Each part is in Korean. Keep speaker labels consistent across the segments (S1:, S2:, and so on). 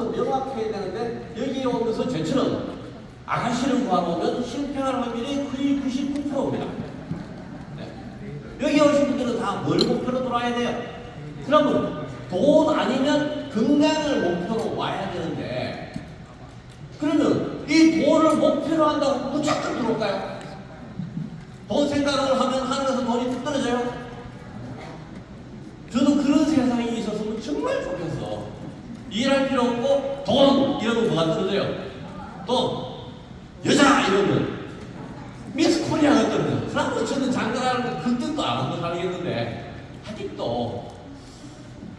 S1: 더 명확해야 되는데 여기에 오면서 저처럼 아가씨를 구하면 실패할 확률이 거의 99%입니다. 네. 여기 오신 분들은 다 뭘 목표로 들어와야 돼요? 그러면 돈 아니면 건강을 목표로 와야 되는데, 그러면 이 돈을 목표로 한다고 무조건 들어올까요? 돈 생각을 하면 하늘에서 돈이 뚝 떨어져요? 저도 그런 세상이 있었으면 정말 좋겠어. 일할 필요 없고 돈 이러면 뭐가 떨어져요? 돈, 여자 이러면 미스 코리아가 떨어져요. 그러면 저는 장가라는 그 뜻도 안 하고 살겠는데, 아직도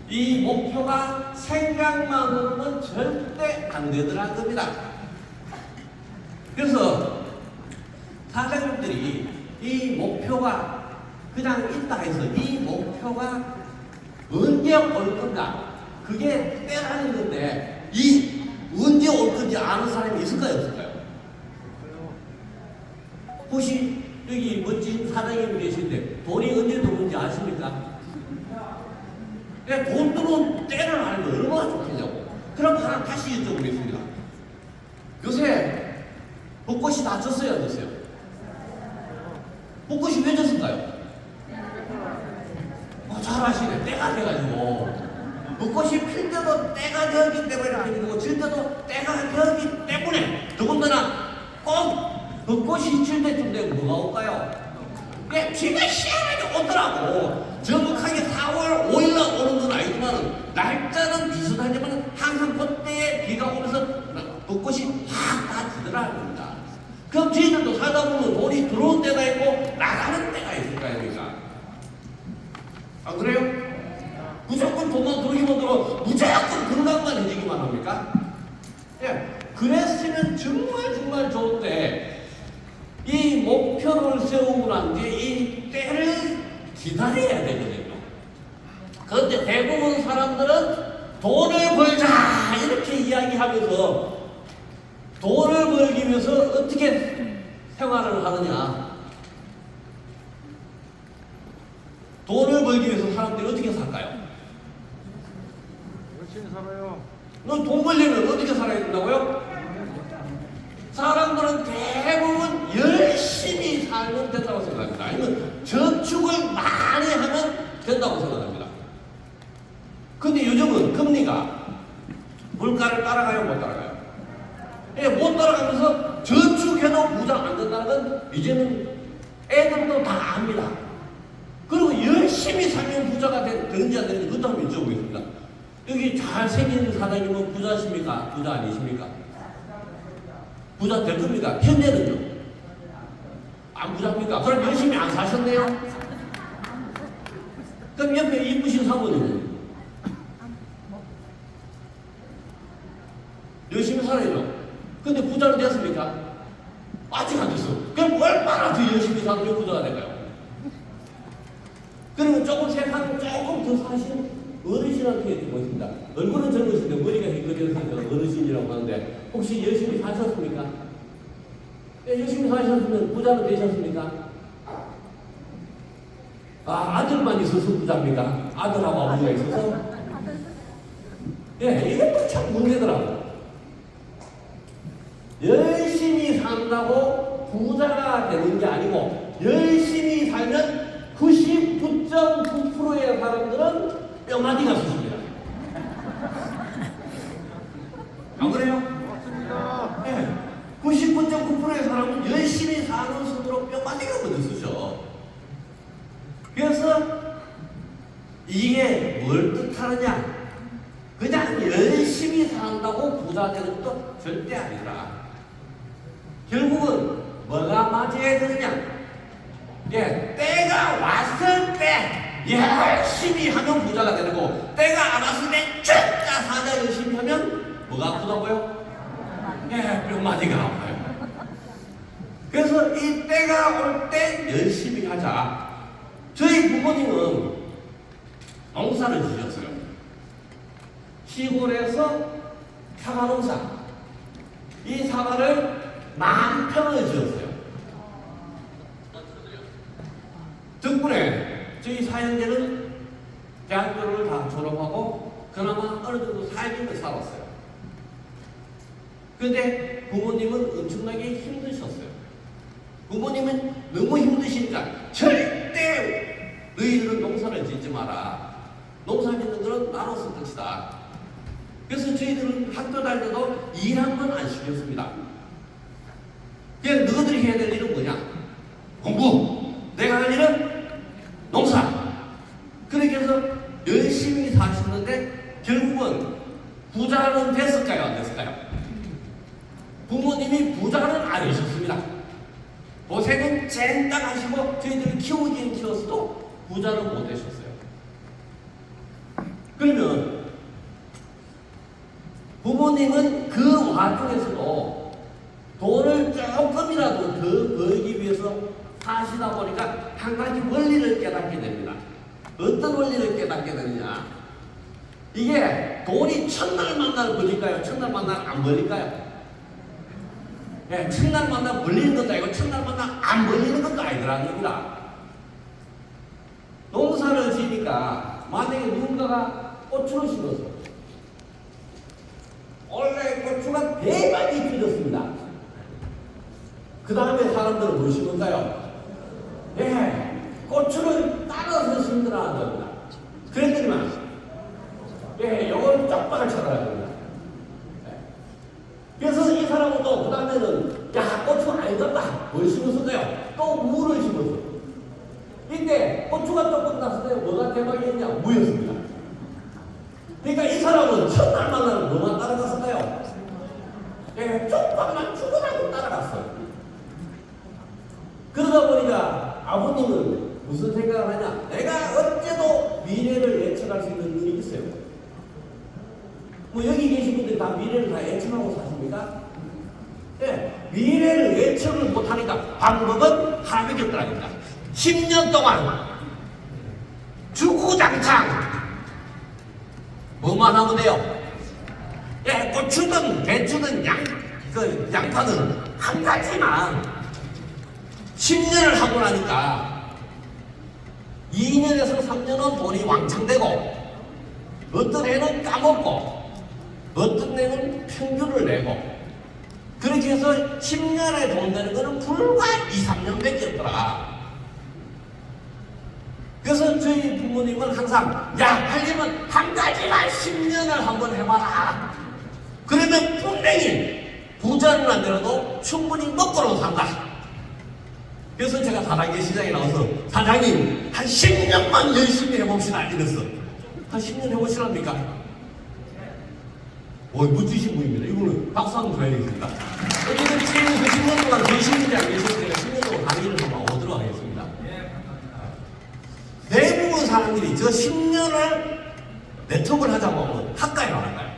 S1: 이 목표가 생각만으로는 절대 안 되더라는 겁니다. 그래서 사장님들이 이 목표가 그냥 있다 해서 이 목표가 언제 올 건가, 그게 때라는 건데, 이 언제 올 건지 아는 사람이 있을까요, 없을까요? 혹시 여기 멋진 사장님이 계신데 돈이 언제 들어오는지 아십니까? 돈 들어온 때를 알면 얼마나 좋겠냐고. 그럼 하나 다시 여쭤보겠습니다. 요새 벚꽃이 다 졌어요, 안 졌어요? 벚꽃이 왜 졌을까요? 잘 아시네. 때가 돼가지고. 벚꽃이 필 때도 때가 되었기 때문에 아니고 질 때도 때가 되었기 때문에, 더군다나 꼭 벚꽃이 질 때쯤 되면 뭐가 올까요? 비가 시원하게 오더라고. 정확하게 4월 5일날 오는 건 아니지만 날짜는 비슷하지만 항상 그때에 비가 오면서 벚꽃이 확 다 지더라는 겁니다. 그럼 저희들도 살다 보면 돈이 들어온 때가 있고 나가는 때가 있을 거 아닙니까? 안 그래요? 무조건 돈만 들어오기만 들어 무조건 건강만 해지기만 합니까? 예, 그랬으면 정말 좋은데, 이 목표를 세우고 난 뒤에 이 때를 기다려야 되거든요. 그런데 대부분 사람들은 돈을 벌자 이렇게 이야기하면서 돈을 벌기 위해서 어떻게 생활을 하느냐, 돈을 벌기 위해서 사람들이 어떻게 살까요?
S2: 열심히 살아요.
S1: 너 돈 벌려면 어떻게 살아야 된다고요? 사람들은 대부분 열심히 살면 된다고 생각합니다. 아니면 저축을 많이 하면 된다고 생각합니다. 근데 요즘은 금리가 물가를 따라가요, 못 따라가요? 예, 못 따라가면서 저축해도 부자 안 된다는 건 이제는 애들도 다 압니다. 그리고 열심히 살면 부자가 되는지 안 되는지 그것도 한번 여쭤보겠습니다. 여기 잘생긴 사장님은 부자십니까? 부자 아니십니까? 부자 될 겁니까? 현재는요? 안 부자입니까? 그럼 열심히 안 사셨네요? 그럼 옆에 이쁘신 사모님은 열심히 살아야죠. 근데 부자는 됐습니까? 아직 안 됐어. 그럼 얼마나 더 열심히 살면 부자가 될까요? 그러면 조금 생각하면 조금 더 사시는 어르신한테 보겠습니다. 얼굴은 젊으신데 머리가 희끗해서 어르신이라고 하는데, 혹시 열심히 사셨습니까? 네, 열심히 사셨으면 부자는 되셨습니까? 아들만 있어서 부자입니까? 아들하고 아버지가 있어서? 네, 이것도 참 문제더라고. 열심히 산다고 부자가 되는 게 아니고, 열심히 살면 99.9%의 사람들은 뼈마디가 섰습니다. 안 그래요?
S2: 맞습니다.
S1: 네. 99.9%의 사람은 열심히 사는 순으로 뼈마디가 먼저 쓰죠. 그래서 이게 뭘 뜻하느냐? 그냥 열심히 산다고 부자 되는 것도 절대 아니라, 결국은 뭐가 맞아야 되느냐? 예, 때가 왔을 때 열심히 하면 부자가 되는 거고, 때가 안 왔을 때 쭉 사자 열심히 하면 뭐가 아프다고요? 예, 뼈마디가 아파요. 그래서 이 때가 올 때 열심히 하자. 저희 부모님은 농사를 지셨어요. 시골에서 사과 농사. 이 사과를 10,000평을 지었어요. 덕분에 저희 사형제는 대학교를 다 졸업하고 그나마 어느 정도 살기를 살았어요. 근데 부모님은 엄청나게 힘드셨어요. 부모님은 너무 힘드시니까 절대 너희들은 농사를 짓지 마라. 농사 짓는 거는 나눠서 뜻이다. 그래서 저희들은 학교 다닐 때도 일 한 번 안 시켰습니다. 그냥 너희들이 해야 될 일은 뭐냐? 공부. 내가 할 일은 농사. 그렇게 해서 열심히 사시는데 결국은 부자는 됐을까요? 안 됐을까요? 부모님이 부자는 아니셨습니다. 고생은 쟁딱 하시고 저희들을 키우긴 키웠어도 부자는 못 되셨어요. 그러면 부모님은 그 와중에서도 돈을 조금이라도 더 벌기 위해서 사시다 보니까 한 가지 원리를 깨닫게 됩니다. 어떤 원리를 깨닫게 되느냐? 이게 돈이 첫날 만날 벌릴까요? 첫날 만날 안 벌릴까요? 네, 첫날 만날 벌리는 것도 아니고 첫날 만날 안 벌리는 것도 아니더라는 겁니다. 농사를 지니까 만약에 누군가가 고추를 심었어. 원래 고추가 대박이 터졌습니다. 그 다음에 사람들은 뭘 심을까요? 예, 고추를 따라서 심더라 하는 겁니다. 그랬더니만, 예, 요걸 쪽박을 쳐라 합니다. 그래서 이 사람은 또, 그 다음에는, 야, 고추 아니겠다. 뭘 심었을까요? 또 무를 심었어. 이때 고추가 조금 났을 때 뭐가 대박이었냐? 무였습니다. 그러니까 이 사람은 첫날 만나는 뭐만 따라갔을까요? 예, 쪽박만 죽어나고 따라갔어요. 그러다 보니까 아버님은 무슨 생각을 하냐? 내가 어째도 미래를 예측할 수 있는 눈이 있어요. 뭐 여기 계신 분들이 다 미래를 다 예측하고 사십니까? 네, 미래를 예측을 못하니까 방법은 하나밖에 없더랍니다. 10년 동안 주구장창 뭐만 하면 돼요? 예, 고추든 배추든 양파든 한 가지만 10년을 하고 나니까 2년에서 3년은 돈이 왕창 되고 어떤 해는 까먹고 어떤 해는 평균을 내고 그렇게 해서 10년에 돈 되는 거는 불과 2, 3년밖에 없더라. 그래서 저희 부모님은 항상 야, 하려면 한 가지만 10년을 한번 해봐라. 그러면 분명히 부자는 안 되어도 충분히 먹고는 산다. 그래서 제가 사장님 시장에 나와서 사장님 한 10년만 열심히 해봅시다 이랬어. 한 10년 해보시랍니까? 멋지신 분입니다. 이거는 박수 한번 줘야 되겠습니다. 어쨌든 지금 그 10년 동안 계시는지 안 계시는지 제가 10년 동안 강의를 한번 오도록 하겠습니다. 대부분 사람들이 저 10년을 네트워크를 하자고 하면 할까요 안 할까요?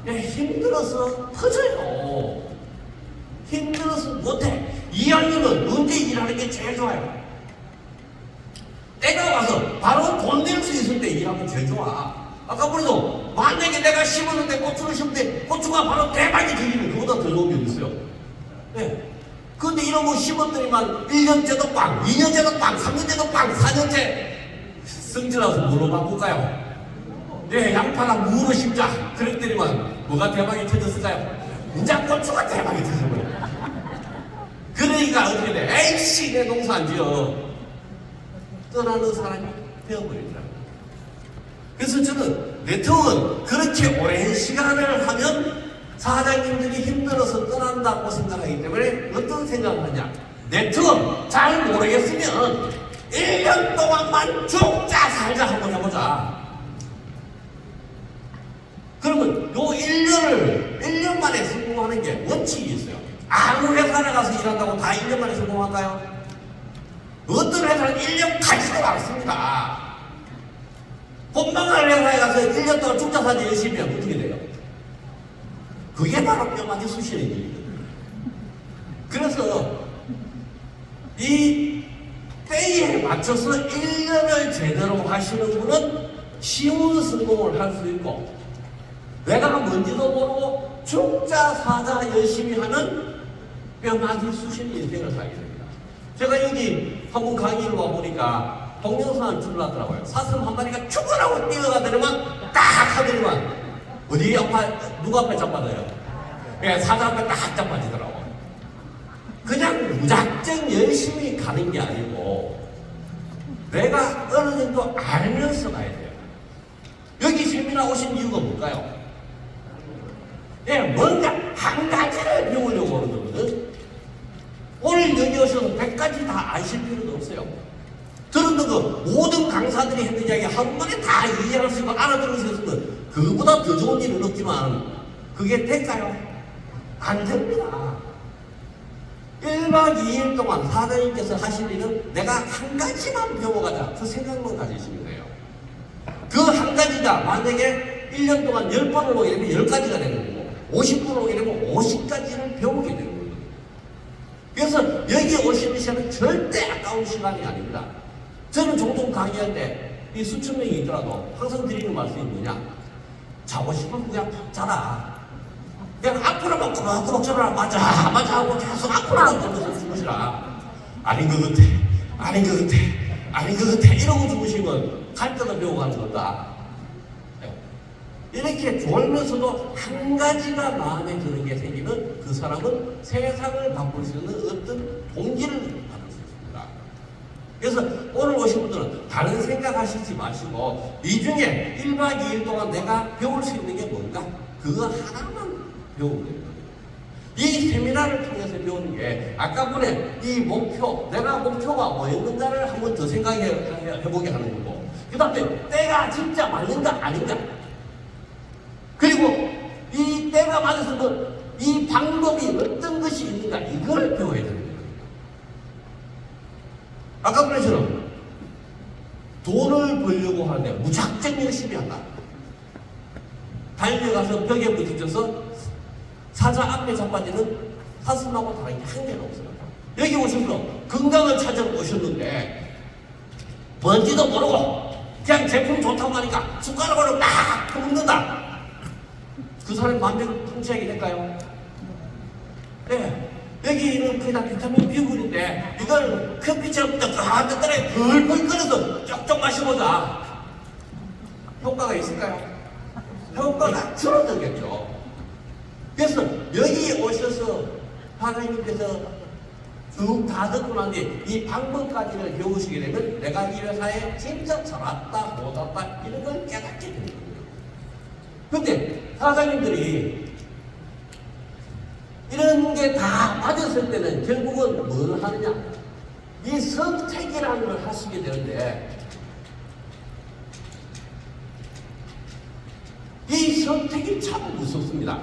S1: 네, 힘들어서 터져요. 힘들어서 못해. 2학년은 언제 일하는 게 제일 좋아요? 때가 와서 바로 돈 낼 수 있을 때 일하면 제일 좋아. 아까 그래도 만약에 내가 심었는데 고추를 심는데 고추가 바로 대박이 터지면 그보다 더 좋은 게 있어요. 네. 근데 이런 거 심었더니만 1년째도 빵, 2년째도 빵, 3년째도 빵, 4년째 성질나서 뭘로 바꿀까요? 네, 양파랑 무로 심자. 그랬더니만 뭐가 대박이 터졌을까요? 이제 고추가 대박이 터져버려. 그러니까 어떻게 돼? 에이씨, 내 농사 안 지어. 떠나는 사람이 되어버리더라고요. 그래서 저는 네트워크는 그렇게 오랜 시간을 하면 사장님들이 힘들어서 떠난다고 생각하기 때문에 어떤 생각을 하냐? 네트워크 잘 모르겠으면 1년 동안만 죽자 살자 한번 해보자. 그러면 요 1년 만에 성공하는 게 원칙이 있어요. 아무 회사에 가서 일한다고 다 1년 만에 성공할까요? 어떤 회사는 1년 가지도 않습니다. 본방을 회사에 가서 1년 동안 죽자 살자 열심히 하면 어떻게 돼요? 그게 바로 뼈마디 수시의 일이거든요. 그래서 이 때에 맞춰서 1년을 제대로 하시는 분은 쉬운 성공을 할 수 있고 내가 뭔지도 모르고 죽자 사자 열심히 하는 뼈마디 수시의 인생을 살게 됩니다. 제가 여기 한번 강의를 와보니까 동영상을 출라더라고요. 사슴 한 마리가 죽으라고 뛰어가더니만 딱 하더니만 어디 누구 앞에 잡아가요? 그냥 사자 앞에 딱 자빠지더라고. 그냥 무작정 열심히 가는 게 아니고 내가 어느 정도 알면서 가야 돼요. 여기 세미나 오신 이유가 뭘까요? 예, 뭔가 한 가지를 배우려고 하는 거거든. 오늘 여기 오셔서 100가지 다 아실 필요도 없어요. 들은 거 모든 강사들이 했는 이야기 한 번에 다 이해할 수 있고 알아들을 수 있으면 그보다 더 좋은 일은 없지만 그게 될까요? 안 됩니다. 1박 2일 동안 사장님께서 하실 일은 내가 한 가지만 배워가자 그 생각만 가지시면 돼요. 그 한 가지가 만약에 1년 동안 10번을 오게 되면 10가지가 되는 거고 50번을 오게 되면 50가지를 배우게 되는 거예요. 그래서 여기 오시는 시간은 절대 아까운 시간이 아닙니다. 저는 종종 강의할 때 이 수천 명이 있더라도 항상 드리는 말씀이 뭐냐? 자고 싶으면 그냥 푹 자라. 그냥 앞으로만 꼬박꼬박 자라. 맞아 하고 계속 앞으로만 들면서 주무시라. 아닌 것 같아. 아닌 것 같아. 아닌 것 같아. 이러고 주무시면 갈 때도 배워가는 거다. 이렇게 졸면서도 한 가지가 마음에 드는 게 생기면 그 사람은 세상을 바꿀 수 있는 어떤 동기를 받을 수 있습니다. 그래서 오늘 오신 분들은 다른 생각하시지 마시고 이 중에 1박 2일 동안 내가 배울 수 있는 게 뭔가 그거 하나만 배우면 됩니다. 이 세미나를 통해서 배우는 게 아까 전에 이 목표, 내가 목표가 뭐였는가를 한번 더 생각해보게 하는 거고 그 다음에 때가 진짜 맞는가 아닌가 그리고 이 때가 맞아서 이 방법이 어떤 것이 있는가 이걸 배워야 되는 거예요. 아까 그랬처럼 돈을 벌려고 하는데 무작정 열심히 한다. 달려가서 벽에 부딪혀서 사자 앞에 자빠지는 사슴하고 다른 게 한 개도 없어요. 여기 오셔서 건강을 찾아 오셨는데 뭔지도 모르고 그냥 제품 좋다고 하니까 숟가락으로 막 먹는다. 그 사람이 만병통치약이 될까요? 네. 여기는 그냥 비타민 B군인데 이걸 커피처럼 뜨끈뜨끈하게 불불 끓여서 쪽쪽 마셔보자. 효과가 있을까요? 효과가 줄어들겠죠. 그래서 여기 오셔서 하나님께서 쭉 다 듣고 난 뒤에 이 방법까지를 배우시게 되면 내가 이 회사에 진짜 잘 왔다 못 왔다 이런 걸 깨닫게 되는 거예요. 근데 사장님들이 이런 게 다 맞았을 때는 결국은 뭘 하느냐? 이 선택이라는 걸 하시게 되는데 이 선택이 참 무섭습니다.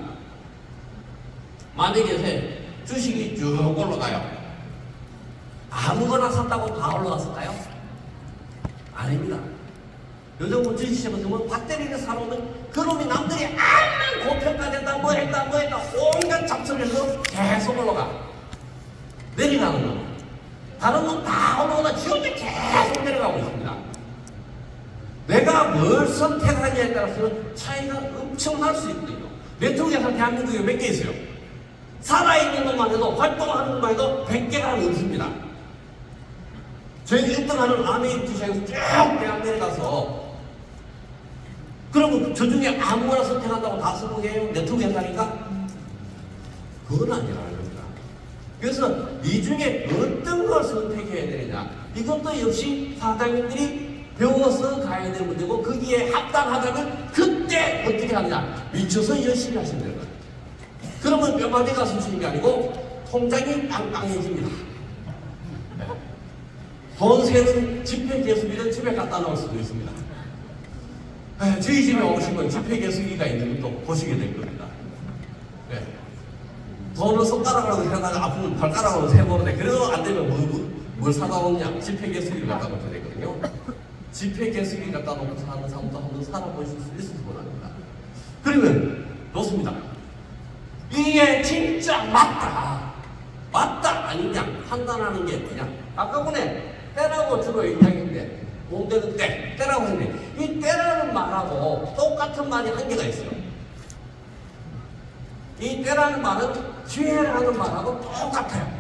S1: 만약에 주식이 쭉 올라가요. 아무거나 샀다고 다 올라갔을까요? 아닙니다. 요즘 주식시장에 보면 배터리를 사놓으면 그놈이 남들이 아무 고평가된다 뭐 했다 온갖 잡소리해서 계속 올라가. 내려가는 거. 다른 건 다 올라오다 지금도 계속 내려가고 있습니다. 내가 뭘 선택하냐에 따라서는 차이가 엄청날 수 있거든요. 네트워크에서 대한민국에 몇 개 있어요? 살아있는 것만 해도 활동하는 것만 해도 100개가 넘습니다. 저희 1등하는 아메이크 주식에서 쭉 대학 내려가서 그러면 저 중에 아무거나 선택한다고 다 성공해요? 네트워크 회사니까? 그건 아니라는 겁니다. 그래서 이 중에 어떤 걸 선택해야 되느냐 이것도 역시 사장님들이 배워서 가야 되는 문제고 거기에 합당하다면 그때 어떻게 하느냐 미쳐서 열심히 하시면 되는 거예요. 그러면 뼈마디가 쑤시는 게 아니고 통장이 빵빵해집니다. 돈 세는 집회계수기를 집에 갖다 놓을 수도 있습니다. 저희 집에 오시면 집회계수기가 있는 것도 보시게 될 겁니다. 네. 돈을 손가락으로 세다가 아프면 발가락으로 세보는데 그래도 안 되면 뭘 사다 놓냐? 집회계수기를 갖다 놓게 되거든요. 집회계수기 갖다 놓고 사는 사람도 한번 살아보실 수 있을 거랍니다. 그러면 놓습니다. 이게 진짜 맞다 아니냐 판단하는 게 뭐냐? 아까 전에 때라고 주로 얘기하는데 몸되는 때라고 했는데 이 때라는 말하고 똑같은 말이 한 개가 있어요. 이 때라는 말은 기회라는 말하고 똑같아요.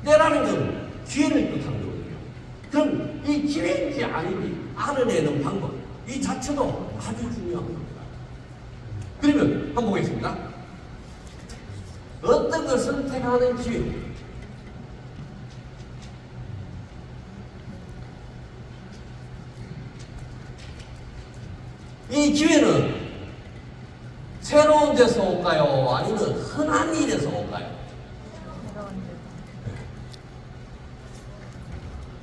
S1: 때라는 건 기회를 뜻하는 거거든요. 그럼 이 기회인지 아닌지 알아내는 방법 이 자체도 아주 중요한 겁니다. 그러면 한번 보겠습니다. 어떤 걸 선택하는 기회. 이 기회는 새로운 데서 올까요? 아니면 흔한 일에서 올까요?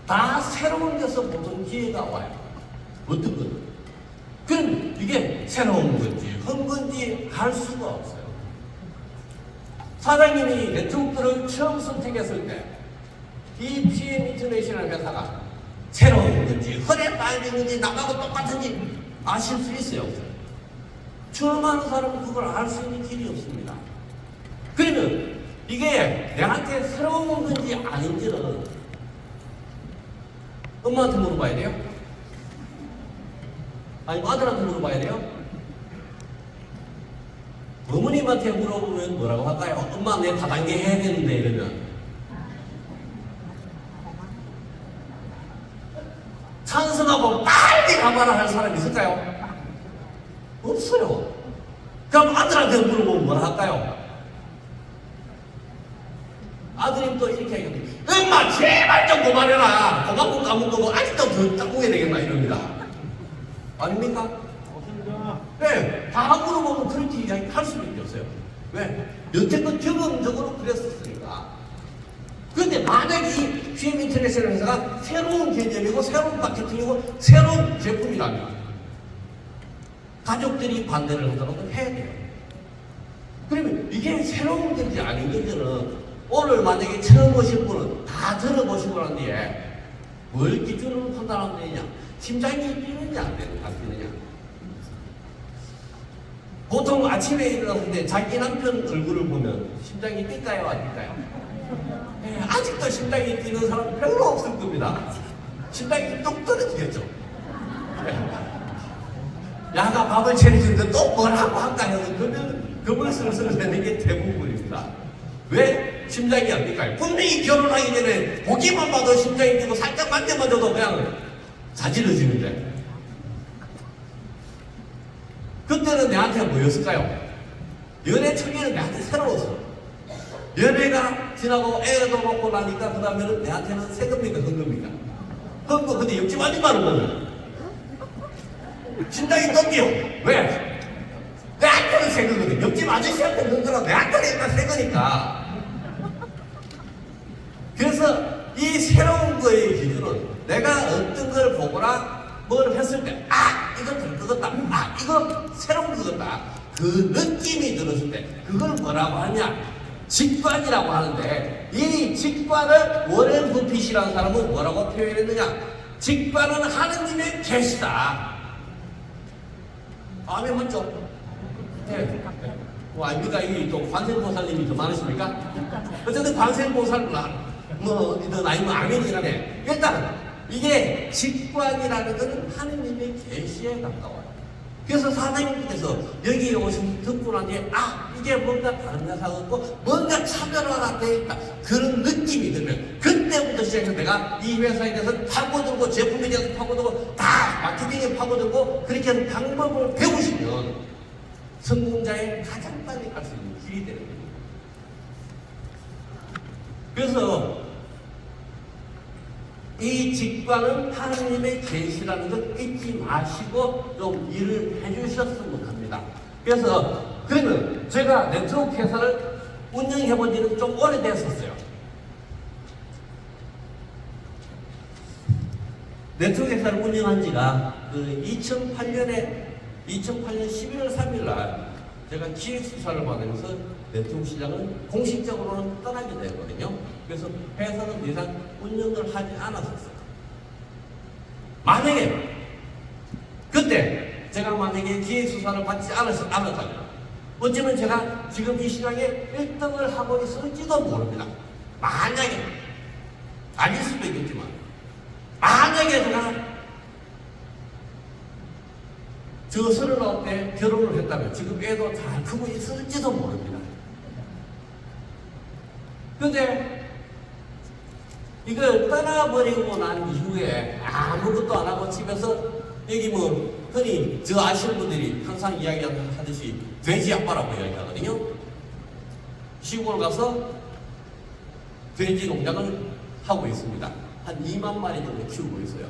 S1: 다 새로운 데서 보던 기회가 와요. 어떤 건? 그럼 이게 새로운 건지 흔 건지 알 수가 없어요. 사장님이 네트워크를 처음 선택했을 때 이 PM 인터내셔널 회사가 새로운 건지 흔해 빠진 건지 나하고 똑같은지 아실 수 있어요? 처음 하는 사람은 그걸 알 수 있는 길이 없습니다. 그러면 이게 내한테 새로운 건지 아닌지는 엄마한테 물어봐야 돼요? 아니면 아들한테 물어봐야 돼요? 어머님한테 물어보면 뭐라고 할까요? 엄마 내 다단계 해야 되는데 이러면 찬성하고 빨리 가봐라 할 사람이 있을까요? 없어요. 그럼 아들한테 물어보면 뭐라 할까요? 아들이 또 이렇게 얘기합니다. 엄마 제발 좀 그만해라. 그만큼 까먹고 아직도 더 짝꿍해야 되겠나 이럽니다. 아닙니까?
S2: 없습니다.
S1: 네, 다 물어보면 그렇게 이야기할 수밖에 없어요. 왜? 여태껏 경험적으로 그랬었으니까. 그런데 만약에 이 PM 인터내셔널 회사가 새로운 개념이고 새로운 마케팅이고 새로운 제품이라면 가족들이 반대를 하더라도 해야 돼요. 그러면 이게 새로운 건지 아닌 건지는 오늘 만약에 처음 오신 분은 다 들어보시고 난 뒤에 뭘 기준으로 판단하면 되느냐? 심장이 뛰느냐 안 뛰느냐? 보통 아침에 일어났을 때 자기 남편 얼굴을 보면 심장이 뛸까요? 안 뛸까요? 네, 아직도 심장이 뛰는 사람 별로 없을 겁니다. 심장이 뚝 떨어지겠죠? 네. 야가 밥을 차려주는데 또 뭐라고 할까 해서 그러면 금을 슬슬 내는 게 대부분입니다. 왜? 심장이 안 뛸까요? 분명히 결혼하기 전에 보기만 봐도 심장이 뛰고 살짝 만져봐도 그냥 자지러지는데 그때는 내한테 뭐였을까요? 연애 초기에는 내한테 새로웠어. 연애가 지나고 애도 먹고 나니까 그 다음에는 내한테는 새 겁니까? 흔 겁니까? 흔 거 근데 옆집 아줌마는 뭐는 심장이 또 뛰어. 왜? 내한테는 새 거거든. 옆집 아저씨한테 흔 거라 내한테는 일단 새 거니까. 그래서 이 새로운 거의 기준은 내가 어떤 걸 보거나 뭘 했을 때 이거 될 것 같다. 이거 새로운 것 같다. 그 느낌이 들었을 때 그걸 뭐라고 하냐? 직관이라고 하는데 이 직관을 워렌 버핏이라는 사람은 뭐라고 표현했느냐? 직관은 하느님의 계시다. 아멘 맞죠? 네. 뭐 아닙니까? 이게 또 관세음보살님이 더 많으십니까? 어쨌든 관세음보살 뭐이든 아니면 아멘이라네. 일단 이게 직관이라는 것은 하느님의 계시에 가까워요. 그래서 사장님께서 여기에 오신 듣고 난 뒤에 이게 뭔가 다른 회사가 없고 뭔가 차별화가 되어 있다 그런 느낌이 들면 그때부터 시작해서 내가 이 회사에 대해서 파고들고 제품에 대해서 파고들고 다 마케팅에 파고들고 그렇게 하는 방법을 배우시면 성공자의 가장 빨리 갈 수 있는 길이 되는 겁니다. 그래서 이 직관은 하나님의 계시라는 것 잊지 마시고 좀 일을 해주셨으면 합니다. 그래서 그러면 제가 네트워크 회사를 운영해 본 지는 좀 오래됐었어요. 네트워크 회사를 운영한 지가 2008년 11월 3일 날 제가 기획수사를 받으면서 네트워크 시장을 공식적으로는 떠나게 되거든요. 그래서 회사는 더 이상 운영을 하지 않았었어요. 만약에 그때 제가 만약에 기획수사를 받지 않았다면 어쩌면 제가 지금 이 시장에 1등을 하고 있을지도 모릅니다. 만약에 아닐 수도 있겠지만 만약에 제가 저 39때 결혼을 했다면 지금 애도 잘 크고 있을지도 모릅니다. 근데 이걸 떠나버리고 난 이후에 아무것도 안 하고 집에서 여기 뭐 흔히 저 아시는 분들이 항상 이야기하듯이 돼지 아빠라고 이야기하거든요. 시골 가서 돼지 농장을 하고 있습니다. 한 2만 마리 정도 키우고 있어요.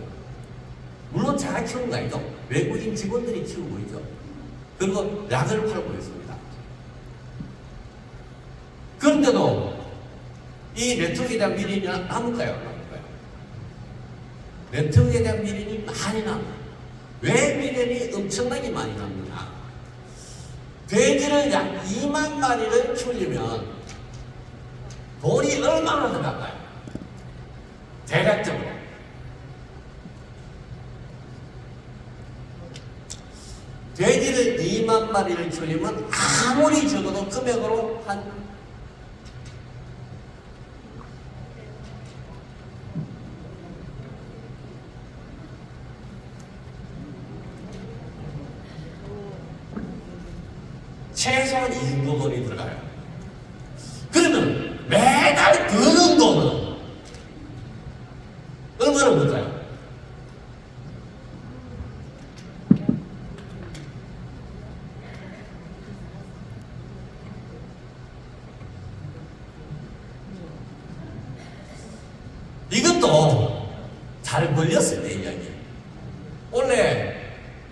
S1: 물론 제가 키우는 거 아니죠. 외국인 직원들이 키우고 있죠. 그리고 약을 팔고 있습니다. 그런데도 이 네트워크에 대한 미련이 남을까요? 네트워크에 대한 미련이 많이 남아요. 왜 미련이 엄청나게 많이 납니다. 돼지를 약 2만 마리를 키우려면 돈이 얼마나 들어갈까요? 대략적으로. 돼지를 2만 마리를 키우려면 아무리 적어도 금액으로 한 최소한 2 정도 돈이 들어가요. 그러면 매달 드는 돈은 얼마나 들까요? 이것도 잘 걸렸어요, 내 이야기. 원래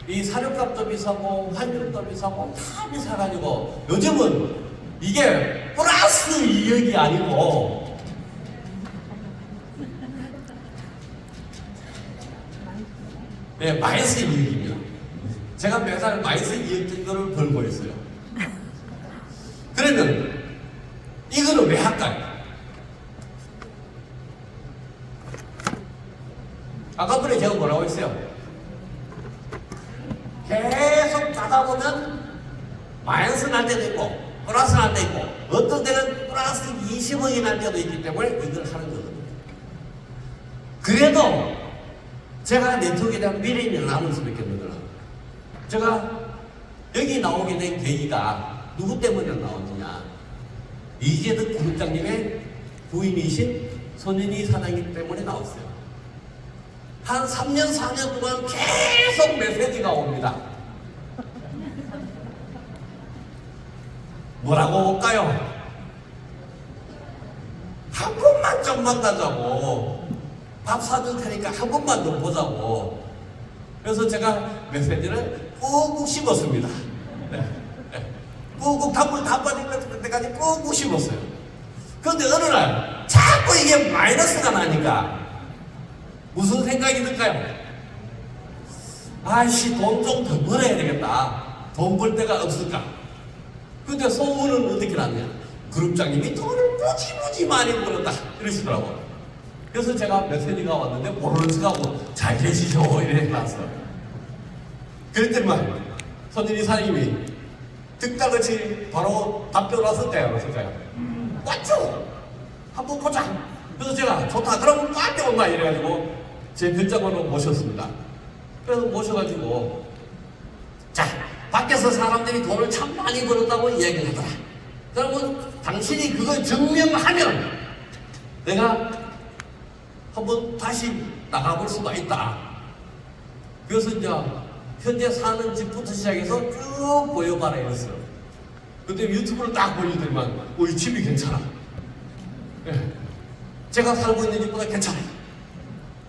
S1: 이 사료값도 비싸고 환율도 비싸고 다 비싸가지고 요즘은 이게 플러스 이익이 아니고 네, 마이너스 이익입니다. 제가 매달 마이너스 이익 정도를 벌고 있어요. 그러면 이거는 왜 할까요? 아까 전에 제가 뭐라고 했어요? 계속 가다 보면 마이너스 날 때도 있고 플러스 날 때도 있고 어떤 때는 플러스 20억이 날 때도 있기 때문에 이걸 하는 거거든요. 그래도 제가 네트워크에 대한 미련이 남을 수밖에 없는 거는 제가 여기 나오게 된 계기가 누구 때문에 나왔느냐, 이재덕 구국장님의 부인이신 손윤희 사장님 때문에 나왔어요. 한 3년, 4년 동안 계속 메시지가 옵니다. 뭐라고 올까요? 한 번만 좀 만나자고, 밥 사줄 테니까 한 번만 좀 보자고. 그래서 제가 메시지를 꾹꾹 씹었습니다. 꾹꾹 단물 다 빠질 때까지 꾹꾹 씹었어요. 그런데 어느 날 자꾸 이게 마이너스가 나니까 무슨 생각이 들까요? 아이씨, 돈 좀 더 벌어야 되겠다. 돈 벌 데가 없을까? 근데 소문은 어떻게 났냐? 그룹장님이 돈을 무지무지 많이 벌었다 이러시더라고. 그래서 제가 메시지가 왔는데 모르는 척하고 잘 계시죠? 이래 놨어. 그랬더니만 손님이 사장님이 득달같이 바로 답변 왔을까요? 왔을까요? 왔죠? 한번 보자. 그래서 제가 좋다. 그럼 빨리 온나 이래가지고 제 별장으로 모셨습니다. 그래서 모셔가지고 자, 밖에서 사람들이 돈을 참 많이 벌었다고 이야기를 하더라. 그러면 당신이 그걸 증명하면 내가 한번 다시 나가볼 수가 있다. 그래서 이제 현재 사는 집부터 시작해서 쭉 보여봐라 이랬어요. 그때 유튜브를 딱 보여주더니만 이 집이 괜찮아. 네. 제가 살고 있는 집보다 괜찮아요.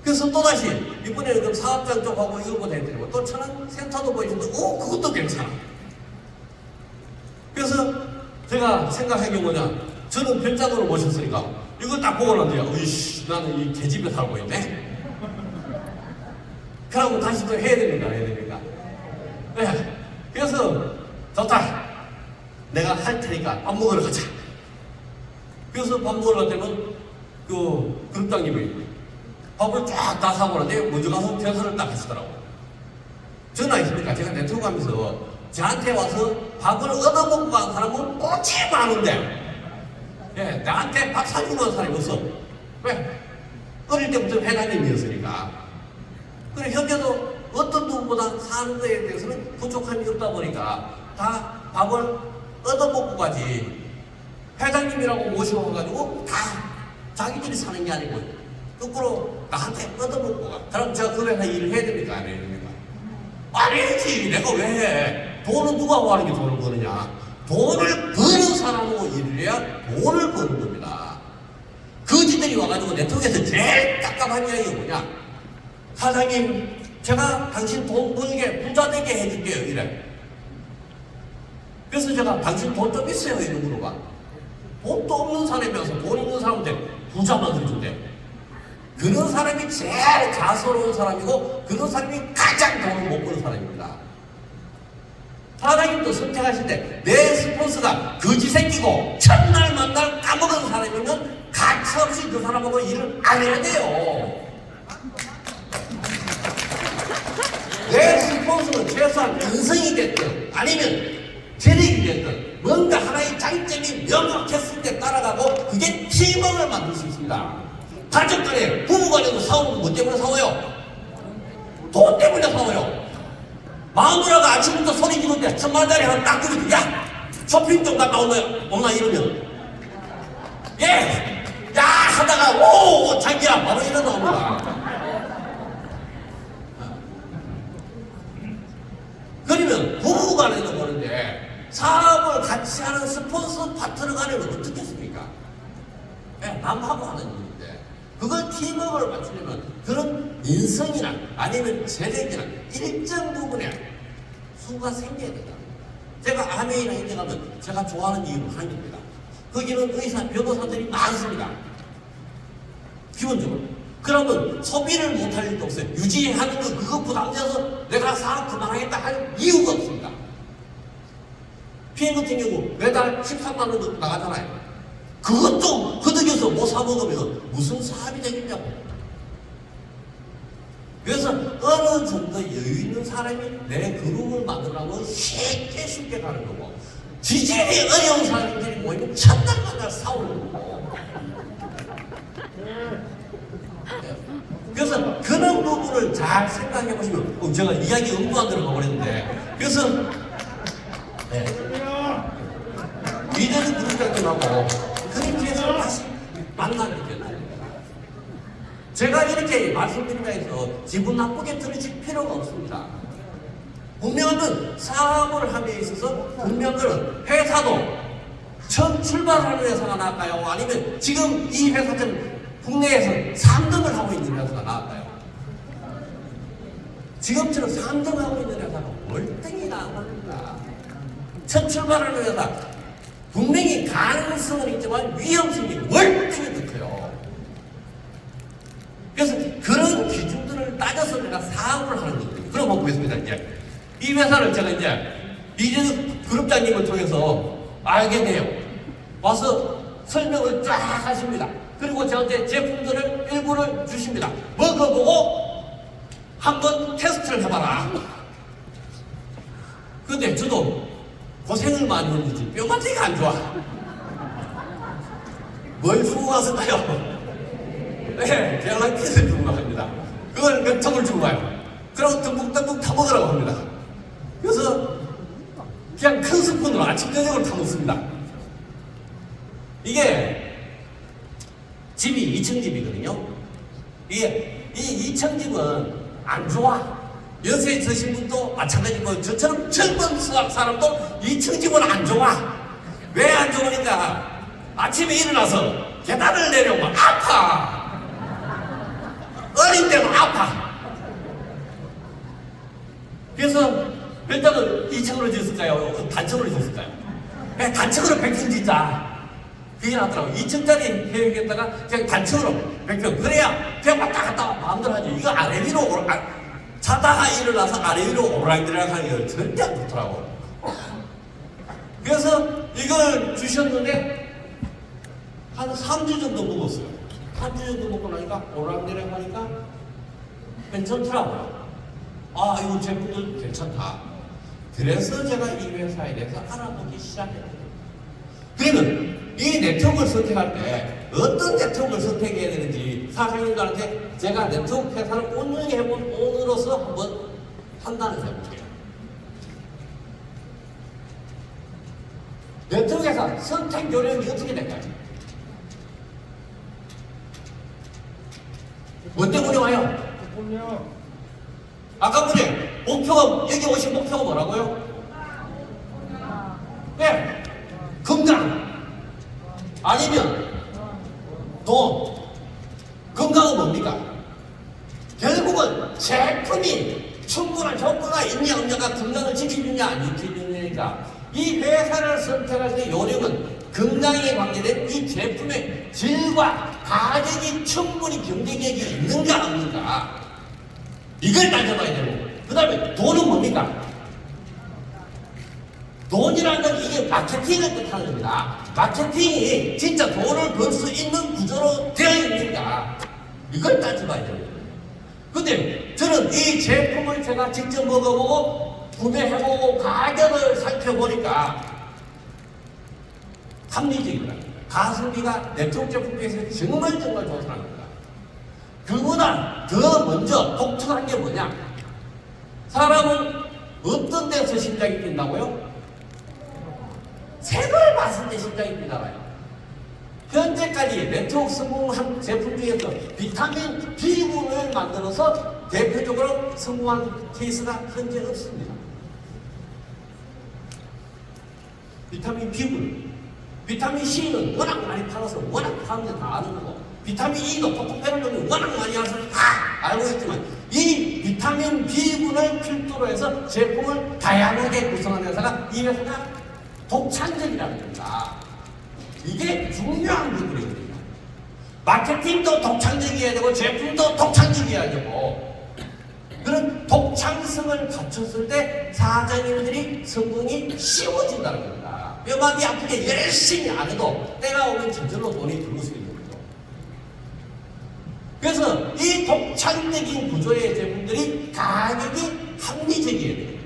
S1: 그래서 또다시 이번에는 그 사업장 쪽하고 이거보다 해드리고 또 천안 센터도 보여주는데 그것도 괜찮아. 그래서 제가 생각한 게 뭐냐, 저는 별장으로 모셨으니까 이걸 딱 보고 나는데요, 으이씨, 나는 이 개집에 살고 있네. 그러고 다시 또 해야 됩니까? 네. 그래서 좋다, 내가 할 테니까 밥 먹으러 가자. 그래서 밥 먹으러 갔더니 그 그룹장님이 밥을 쫙 다 사고 나는데 먼저 가서 대사를 딱 하시더라고. 전화했으니까 제가 네트워크 하면서 저한테 와서 밥을 얻어먹고 간 사람은 꼴찌 많은데, 예, 나한테 밥 사주는 사람이 없어. 왜? 어릴 때부터 회장님이었으니까. 그래, 현재도 어떤 누구보다 사는 거에 대해서는 부족함이 없다 보니까 다 밥을 얻어먹고 가지. 회장님이라고 모셔가지고 다 자기들이 사는 게 아니고 거꾸로 나한테 얻어먹고 가. 그럼 제가 그 회사 일을 해야 됩니까? 안 해야 됩니까? 아니지. 내가 왜 해? 돈은 누가 하는 게 돈을 버느냐? 돈을 버는 사람하고 일을 해야 돈을 버는 겁니다. 거지들이 와가지고 네트워크에서 제일 깝깝한 이야기가 뭐냐? 사장님, 제가 당신 돈 벌게 부자 되게 해줄게요. 이래. 그래서 제가 당신 돈 좀 있어요? 이런 물어봐. 돈도 없는 사람이어서 돈 있는 사람한테 부자 만들어준대. 그런 사람이 제일 가소로운 사람이고 그런 사람이 가장 돈을 못 버는 사람입니다. 사장님도 선택하실 때 내 스폰서가 거지 새끼고 첫날 만날 까먹은 사람이면 가차없이 그 사람하고 일을 안 해야 돼요. 내 스폰서는 최소한 인성이 됐든 아니면 재력이 됐든 뭔가 하나의 장점이 명확했을 때 따라가고 그게 팀워크를 만들 수 있습니다. 가족 간에 부부 간에도 싸우는 거 뭐 때문에 싸워요? 돈 때문에 싸워요. 마누라가 아침부터 소리 지르는데 천만짜리 하나 딱 들고 야 쇼핑 좀 갔다 오나 이러면 예! 야! 하다가 오! 자기야! 바로 이런 나옵니다. 그러면 부부 간에도 그런데 사업을 같이 하는 스폰서 파트너 간에는 어떻겠습니까? 예, 남하고 하는 일인데 그걸 팀워크를 맞추려면 그런 인성이나 아니면 재력이나 일정 부분에 수가 생겨야 된다. 제가 아메이나 이데 가면 제가 좋아하는 이유는 한입니다. 거기는 의사, 변호사들이 많습니다. 기본적으로. 그러면 소비를 못할 일도 없어요. 유지하는 거 그거 부담돼서 내가 사업 그만하겠다 할 이유가 없습니다. PM 같은 경우 매달 13만 원 나가잖아요. 그것도 허덕여서 못 사먹으면 무슨 사업이 되겠냐고. 그래서 어느 정도 여유 있는 사람이 내 그룹을 만들려면 쉽게 가는 거고 지질이 어려운 사람들이 모이면 첫날 만날 싸우는 거고. 그래서 그런 부분을 잘 생각해 보시면 제가 이야기 음도 안 들어가 버렸는데 그래서 네. 이대는 그룹장님하고 그림에서 다시 만나게 됐어요. 제가 이렇게 말씀드린다 해서 기분 나쁘게 들으실 필요가 없습니다. 분명한 건 사업을 함에 있어서 분명한 건 회사도 처음 출발하는 회사가 나을까요? 아니면 지금 이 회사는 국내에서 3등을 하고 있는 회사가 나을까요? 지금처럼 3등 하고 있는 회사가 월등히 나옵니다. 첫 출발하는 회사 분명히 가능성은 있지만 위험성이 월등히 높아요. 그래서 그런 기준들을 따져서 내가 사업을 하는 겁니다. 그럼 보겠습니다. 이제 이 회사를 제가 이제 그룹장님을 통해서 알게 돼요. 와서 설명을 쫙 하십니다. 그리고 저한테 제품들을 일부를 주십니다. 먹어보고 한번 테스트를 해봐라. 근데 저도 고생을 많이 했는지 뼈마디가 안 좋아. 뭘 주고 갔을까요? 네, 갤럭시를 주고 갑니다. 그걸 몇 통을 주고 가요. 그러고 듬뿍듬뿍 타먹으라고 합니다. 그래서 그냥 큰 스푼으로 아침 저녁을 타먹습니다. 이게 집이 2층 집이거든요. 이게 이 2층 집은 안 좋아. 연세에 드신 분도 마찬가지고 저처럼 젊은 사람도 2층 집은 안 좋아. 왜 안 좋으니까 아침에 일어나서 계단을 내려오면 아파. 어린 때는 아파. 그래서 일단은 2층으로 지었을까요? 단층으로 지었을까요? 그냥 단층으로 100평 짓자. 그게 낫더라고. 2층짜리 계획했다가 그냥 단층으로 100평. 그래야 그냥 왔다 갔다 마음대로 하지. 이거 아래 위로 자다가 일어나서 아래 위로 오르락내리락 하는 게 절대 안 좋더라고. 그래서 이걸 주셨는데 한 3주 정도 먹었어요. 3주 정도 먹고 나니까 오르락내리락 하니까 괜찮더라고요. 아, 이거 제품도 괜찮다. 그래서 제가 이 회사에 대해서 알아보기 시작했어요. 그러면 이 네트워크를 선택할 때 어떤 네트워크를 선택해야 되는지 사장님들한테 제가 네트워크 회사를 운영해본 오너로서 한번 판단을 해볼게요. 네트워크 회사 선택 요령이 어떻게 될까요? 뭐 때문에 와요? 아까 보니 목표가, 여기 오신 목표가 뭐라고요? 네, 건강. 아니면 돈. 건강은 뭡니까? 결국은 제품이 충분한 효과가 있냐 없냐가 건강을 지켜주냐 안 지켜주냐니까 이 회사를 선택할 때 요령은 건강에 관계된 이 제품의 질과 가격이 충분히 경쟁력이 있는가 없는가 이걸 따져봐야 되고 그 다음에 돈은 뭡니까? 돈이라는 건 이게 마케팅을 뜻하는 겁니다. 마케팅이 진짜 돈을 벌 수 있는 구조로 되어 있는가 이걸 따져봐야 됩니다. 근데 저는 이 제품을 제가 직접 먹어보고 구매해보고 가격을 살펴보니까 합리적이다. 가성비가 네트워크 제품 중에서 정말 좋더랍니다. 그보다 더 먼저 독특한 게 뭐냐? 사람은 어떤 데서 심장이 뛴다고요? 색을 봤을 때 심장이 뛰잖아요. 현재까지 네트워크 성공한 제품 중에서 비타민 B군을 만들어서 대표적으로 성공한 케이스가 현재 없습니다. 비타민 B군, 비타민 C는 워낙 많이 팔아서 워낙 사람들이 다 아는 거고 비타민 E도 토토페롤론이 워낙 많이 와서 다 알고 있지만 이 비타민 B군을 필두로 해서 제품을 다양하게 구성하는 회사가 이 회사가 독창적이라는 겁니다. 이게 중요한 부분이거든요. 마케팅도 독창적이어야 되고 제품도 독창적이어야 되고 그런 독창성을 갖췄을 때 사장님들이 성공이 쉬워진다는 겁니다. 뼈마디 아프게 열심히 안 해도 때가 오면 저절로 돈이 들어올 수 있는 거죠. 그래서 이 독창적인 구조의 제품들이 가격이 합리적이어야 돼요.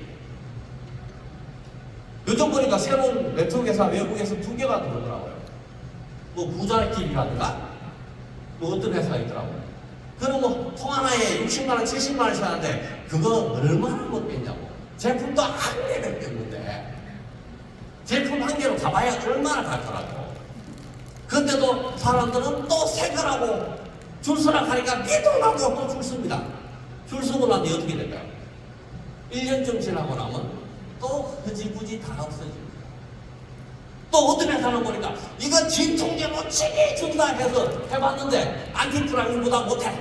S1: 요즘 보니까 새로운 네트워크 회사 외국에서 2개가 들어오더라고요. 뭐 부자TV라든가 뭐 어떤 회사가 있더라고요. 그럼 뭐 통 하나에 60만원, 70만원씩 하는데 그거 얼마나 먹겠냐고. 제품도 한 개밖에 없는데 제품 한 개로 가봐야 얼마나 갈거라고. 근데도 사람들은 또 생각하고 줄 서라 하니까 삐뚤하고 또 줄 섭니다. 줄 서고 나면 어떻게 될까요? 1년쯤 지나고 나면 또 흐지부지 다 없어집니다. 또 어떤 회사는 보니까 이거 진통제로 치기 준다 해서 해봤는데 안티프라민보다 못해.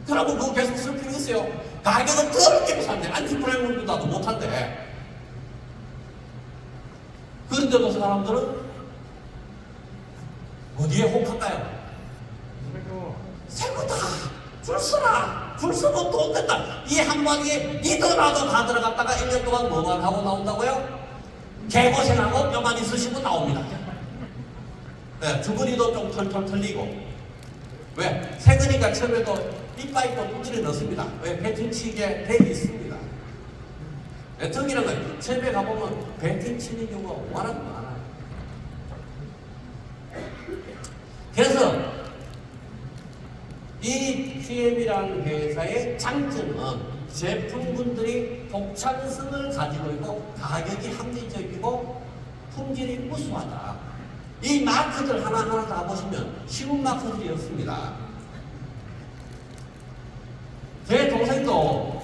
S1: 그러면 그거 계속 쓸 필요 있어요. 가격은 더럽게 비싼데 안티프라민보다도 못한데 그런데도 사람들은 어디에 혹할까요? 새거다. 줄 서라. 줄 서면 돈 된다. 이 한마디에 니도 나도 다 들어갔다가 1년 동안 뭐만 하고 나온다고요? 개고생하고 뼈만 있으시고 나옵니다. 네, 주머니도 좀 털털 털리고. 왜? 새거니까 처음에도 이빨도 꾸준히 넣습니다. 왜? 배팅 치게 돼 있습니다. 네트워크라는 건 처음에 가보면 배팅 치는 경우가 워낙 많아요. 그래서 이 PM이라는 회사의 장점은 제품군들이 독창성을 가지고 있고 가격이 합리적이고 품질이 우수하다. 이 마크들 하나하나 다 보시면 쉬운 마크들이 없습니다. 제 동생도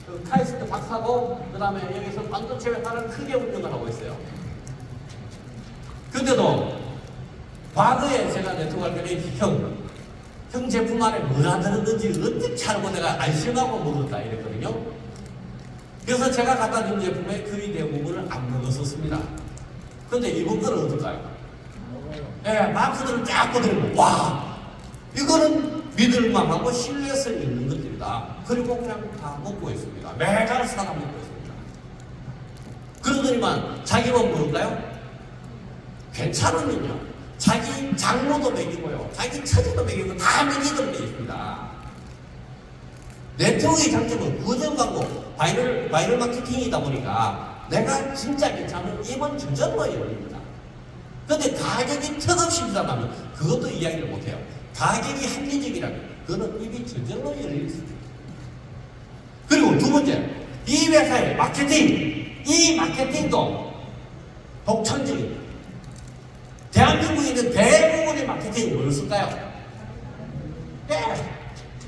S1: 그 카이스트 박사고 그 다음에 여기서 반도체 회사를 크게 운영을 하고 있어요. 근데도 과거에 제가 네트워크 할 때는 형 제품 안에 뭐가 들었는지 어떻게 알고 내가 안심하고 먹었다 이랬거든요. 그래서 제가 갖다 준 제품에 거의 대부분을 안 먹었었습니다. 근데 이번 거는 어떨까요? 예, 마크들을 쫙 보더니 와 이거는 믿을만하고 신뢰성 있는 것들이다. 그리고 그냥 다 먹고 있습니다. 매달 사다 먹고 있습니다. 그러더니만 자기만 모를까요? 괜찮으면요. 자기 장모도 먹이고요. 자기 처제도 먹이고 다 먹이도록 되어 있습니다. 네트워크의 장점은 구전 광고, 바이럴 마케팅이다 보니까 내가 진짜 괜찮으면 입은 저절로 열립니다. 근데 가격이 턱없이 비싸다면 그것도 이야기를 못해요. 가격이 합리적이라면 그거는 입이 저절로 열릴 수 있습니다. 그리고 두 번째, 이 회사의 마케팅, 이 마케팅도 독창적입니다. 대한민국에 있는 대부분의 마케팅이 뭘 쓸까요? 네.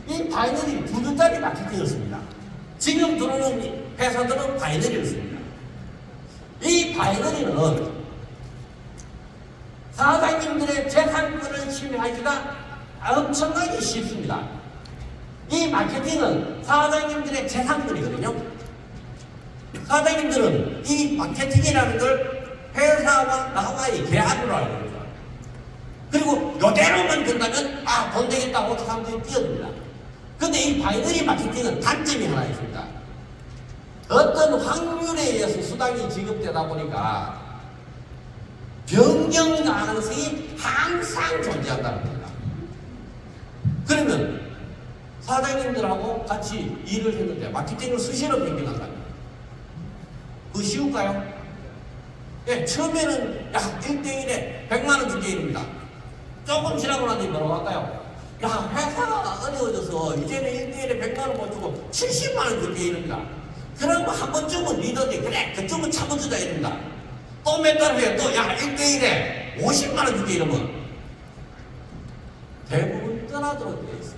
S1: 이 바이너리 두 줄짜리 마케팅을 씁니다. 지금 들어오는 회사들은 바이너리를 씁니다. 이 바이너리는 사장님들의 재산권을 침해하기가 엄청나게 쉽습니다. 이 마케팅은 사장님들의 재산권이거든요. 사장님들은 이 마케팅이라는 걸 회사와 나와의 계약으로 알고 있죠. 그리고 이대로만 된다면 돈 되겠다고 사람들이 뛰어듭니다. 근데 이 바이너리 마케팅은 단점이 하나 있습니다. 어떤 확률에 의해서 수당이 지급되다 보니까 변경 가능성이 항상 존재한다는 겁니다. 그러면 사장님들하고 같이 일을 했는데 마케팅을 수시로 변경한다. 그거 쉬울까요? 예, 처음에는 1대1에 100만원 줄게 일입니다. 조금 지나고 나니 뭐라고 할까요? 회사가 어려워져서 이제는 1대1에 100만원 못 주고 70만원 줄게 일입니다. 그럼 한 번쯤은 리더인데 그래 그쪽은 참아주자 이럽니다. 또 몇 달 후에 또 1대1에 50만원 줄게 이러면 대부분 떠나도록 되어 있어요.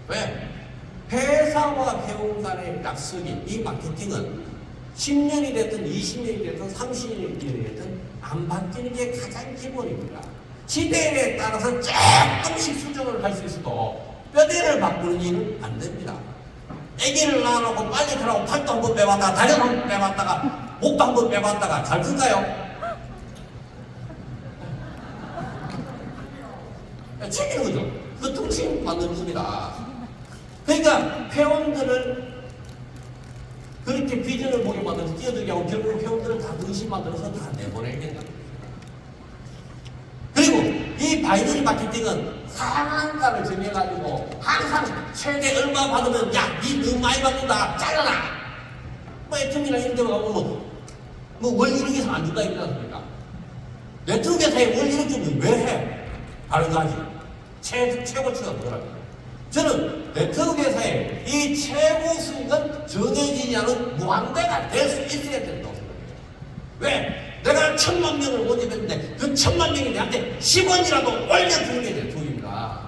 S1: 왜? 회사와 회원 간의 약속이 이 마케팅은 10년이 됐든 20년이 됐든 30년이 됐든 안 바뀌는 게 가장 기본입니다. 시대에 따라서 조금씩 수정을 할 수 있어도 뼈대를 바꾸는 일은 안 됩니다. 아기를 낳아놓고 빨리 가라고 팔도 한번 빼봤다가 다리도 한번 빼봤다가 목도 한번 빼봤다가 잘 쓸까요? 책임은 거죠. 그 등심 만드는 겁니다. 그러니까 회원들을 그렇게 비전을 보게 만들어서 뛰어들게 하고 결국 회원들을 다 등심 만들어서 다 내보내겠다. 그리고 이 바이너리 마케팅은 상한가를 정해가지고 항상 최대 얼마 받으면 니 너무 많이 받는다 잘라라 애텀이나 이런 데 가면 월 1억 이상 안 준다 이러지 않습니까? 네트워크 회사에 월 1억 주면 왜 해? 다른 거 하지. 최고치가 뭐라고요? 저는 네트워크 회사에 이 최고 수익은 정해지지 않은 무한대가 될 수 있어야 된다고 생각해요. 왜? 내가 1000만 명을 모집했는데 그 1000만 명이 내한테 10원이라도 올려주는 게 내 돈입니다.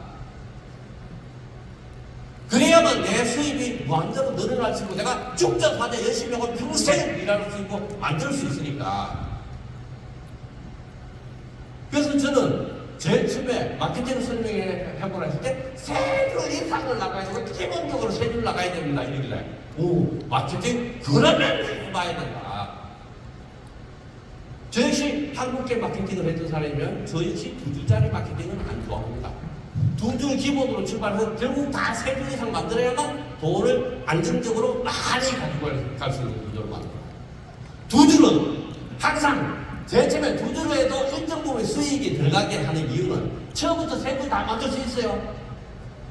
S1: 그래야만 내 수입이 무한대로 늘어날 수 있고 내가 죽자마자 열심히 하고 평생 일할 수 있고 만들 수 있으니까. 그래서 저는 제일 처음에 마케팅 설명해보라 했을 때 세 줄 이상을 나가야 되고 기본적으로 3줄 나가야 됩니다. 이러길래 마케팅 그러면 해봐야 된다. 저 역시 한국계 마케팅을 했던 사람이면 저 역시 2줄짜리 마케팅은 안 좋아합니다. 2줄 기본으로 출발해서 결국 다 3줄 이상 만들어야만 돈을 안정적으로 많이 가지고 갈 수 있는 구조를 만듭니다. 2줄은 항상 제일 처음에 2줄로 해도 일정 부분의 수익이 들어가게 하는 이유는 처음부터 3줄 다 만들 수 있어요.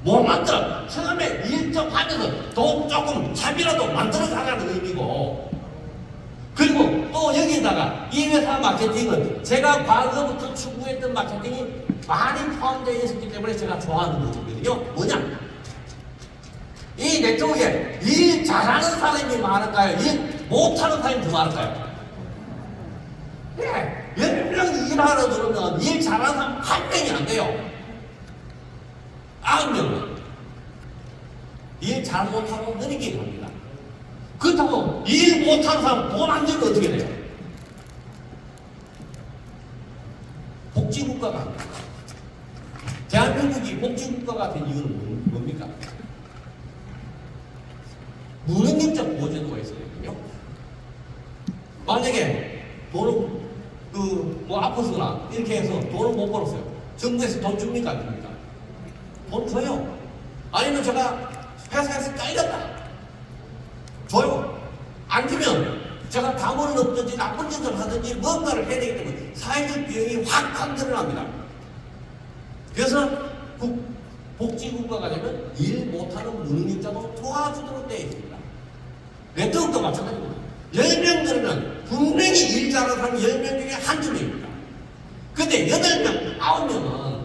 S1: 못 만들어. 처음에 일정 하면서 돈 조금 차비라도 만들어 가라는 의미고, 그리고 또 여기다가 이 회사 마케팅은 제가 과거부터 추구했던 마케팅이 많이 포함되어 있었기 때문에 제가 좋아하는 거거든요. 뭐냐? 이 네트워크에 일 잘하는 사람이 많을까요? 일 못하는 사람이 더 많을까요? 네, 10명 일하러 들으면 일 잘하는 사람 1명이 안 돼요. 9명은 일 잘 못하고 느리게 갑니다. 그렇다고 일 못하는 사람 돈 안 주면 어떻게 돼요? 복지국가가 아닙니다. 대한민국이 복지국가가 된 이유는 뭡니까? 무능력자 보호제도가 있어야거든요. 만약에 돈을 아파서나 이렇게 해서 돈을 못 벌었어요. 정부에서 돈 줍니까 안 줍니까? 돈 줘요. 아니면 제가 회사에서 잘렸다. 줘요. 안 주면 제가 담원을 없든지 나쁜 짓을 하든지 뭔가를 해야 되기 때문에 사회적 비용이 확 늘어납니다. 그래서 복지국가가 되면 일 못하는 무능력자도 도와주도록 되어 있습니다. 네트워크도 마찬가지입니다. 10명 들으면 분명히 일 잘하는 사람 10명 중에 한두 명입니다. 근데 8명, 9명은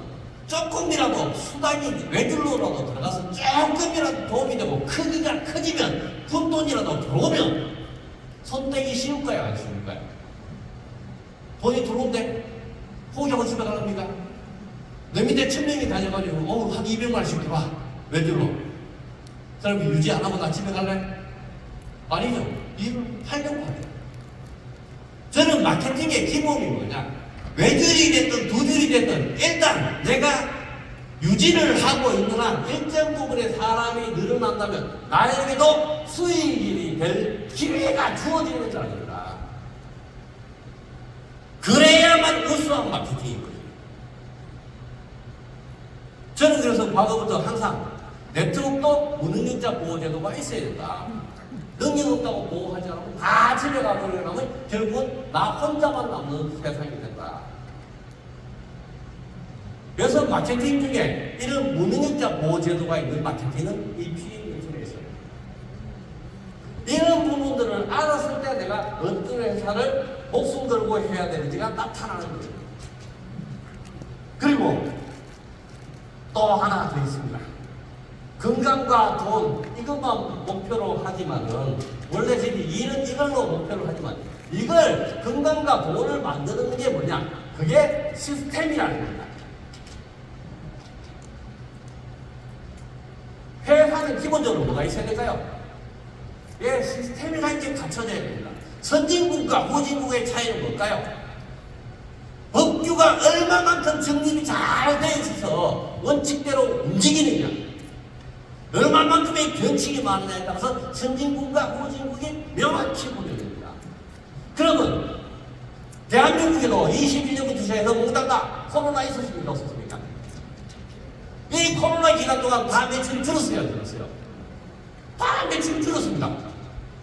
S1: 조금이라도 수당이 외줄로라도 들어가서 조금이라도 도움이 되고 크기가 커지면 푼돈이라도 들어오면 손대기 쉬울까요? 안 쉬울까요? 돈이 들어온대? 포기하고 집에 가랍니까? 내 밑에 1000명이 다녀가지고 한 200만원씩 들어와. 왜 들어? 사람이 유지 안 하고 나 집에 갈래? 아니죠. 일을 하려고 하죠. 저는 마케팅의 기본이 뭐냐? 외줄이 됐든 두줄이 됐든 일단 내가 유지를 하고 있는 한 일정 부분의 사람이 늘어난다면 나에게도 수익이 될 기회가 주어지는 줄 압니다. 그래야만 우수한 마케팅인 거예요. 저는 그래서 과거부터 항상 네트워크도 무능력자 보호제도가 있어야 된다. 능력 없다고 보호하지 않으면 다 집에 가버리면 결국은 나 혼자만 남는 세상이 된다. 그래서 마케팅 중에 이런 무능력자 보호제도가 있는 마케팅은 이 PM에 있어요. 이런 부분들을 알았을 때 내가 어떤 회사를 목숨 걸고 해야 되는지가 나타나는 거예요. 그리고 또 하나 더 있습니다. 건강과 돈 이것만 목표로 하지만은 원래 일은 이걸로 목표로 하지만 이걸 건강과 돈을 만드는 게 뭐냐? 그게 시스템이라는 겁니다. 회사는 기본적으로 뭐가 있어야 될까요? 예, 시스템이라는 게 갖춰져야 됩니다. 선진국과 후진국의 차이는 뭘까요? 법규가 얼마만큼 정립이 잘 되어 있어서 원칙대로 움직이느냐, 얼마만큼의 변칙이 많으냐에 따라서 선진국과 후진국이 명확히 구별됩니다. 그러면 대한민국에도 21년부터 시작해서 몽땅 코로나 있었습니까? 없었습니까? 이 코로나 기간 동안 다 매출이 줄었어요? 안 줄었어요? 다 매출이 줄었습니다.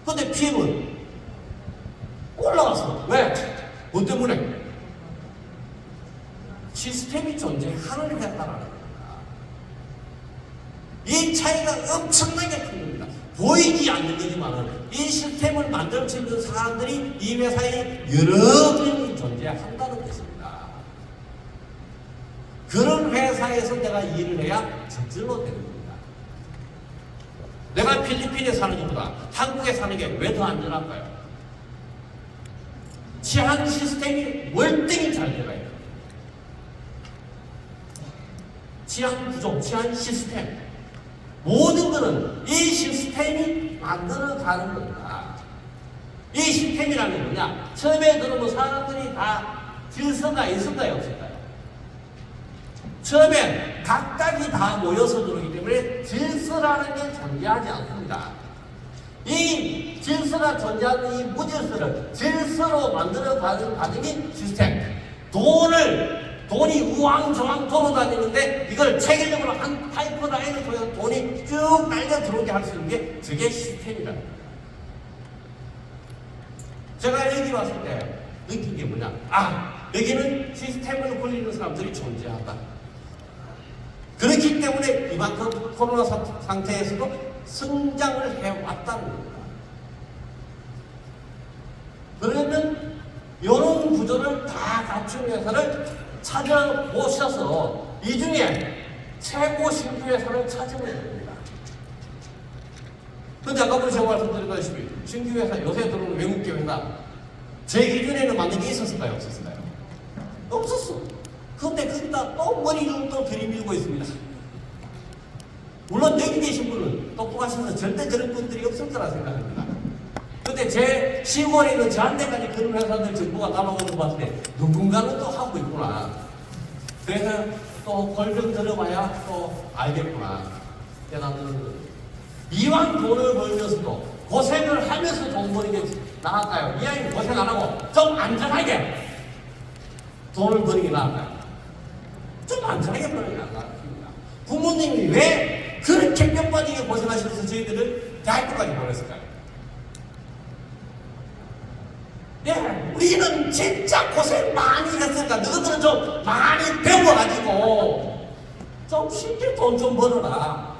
S1: 그런데 PM은 올라갔어. 왜? 뭐 때문에? 시스템이 존재하는 회사라는 겁니다. 이 차이가 엄청나게 큰 겁니다. 보이지 않는 거지만 이 시스템을 만들 수 있는 사람들이 이 회사에 여러 명이 존재한다는 것입니다. 그런 회사에서 내가 일을 해야 저절로 되는 겁니다. 내가 필리핀에 사는 것보다 한국에 사는 게 왜 더 안전할까요? 치안 시스템이 월등히 잘 되어야 돼요. 치안 구조, 치안 시스템 모든 것은 이 시스템이 만들어가는 겁니다. 이 시스템이라는 게 뭐냐? 처음에 들어오면 사람들이 다 질서가 있을까요? 없을까요? 처음에 각각이 다 모여서 들어오기 때문에 질서라는 게 존재하지 않습니다. 이 질서가 존재하는 이 무질서를 질서로 만들어가는 과정이 시스템. 돈이 우왕좌왕 돌아다니는데 이걸 체계적으로 한 파이프라인을 통해서 돈이 쭉 날려 들어오게 할 수 있는 게 저게 시스템이라는 거예요. 제가 여기 왔을 때 느낀 게 뭐냐? 여기는 시스템을 굴리는 사람들이 존재한다. 그렇기 때문에 이만큼 코로나 상태에서도 성장을 해왔다는 겁니다. 그러면 이런 구조를 다 갖춘 회사를 찾아보셔서 이 중에 최고 신규 회사를 찾으면 됩니다. 그런데 아까부터 제가 말씀드렸다시피 신규 회사, 요새 들어오는 외국계 회사 제 기준에는 맞는 게 있었을까요? 없었을까요? 없었어. 그런데 거기다 또 머리를 또 들이밀고 있습니다. 물론 여기 계신 분은 똑똑하셔서 절대 그런 분들이 없을 거라 생각합니다. 근데 제 시골에 있는 저한테까지 그런 회사들 정보가 날아오는 거 봤을 때 누군가는 또 하고 있구나. 그래서 또 골병 들어봐야 또 알겠구나. 깨닫는 이왕 돈을 벌면서도 고생을 하면서 돈 버는 게 나을까요? 이왕 고생 안 하고 좀 안전하게 돈을 버는 게 나을까요? 좀 안전하게 버는 게 나을까요? 부모님이 왜 그렇게 뼈빠지게 고생하시면서 저희들을 대학교까지 보냈을까요? 예, 우리는 진짜 고생 많이 했으니까 너희들은 좀 많이 배워가지고 좀 쉽게 돈 좀 벌어라.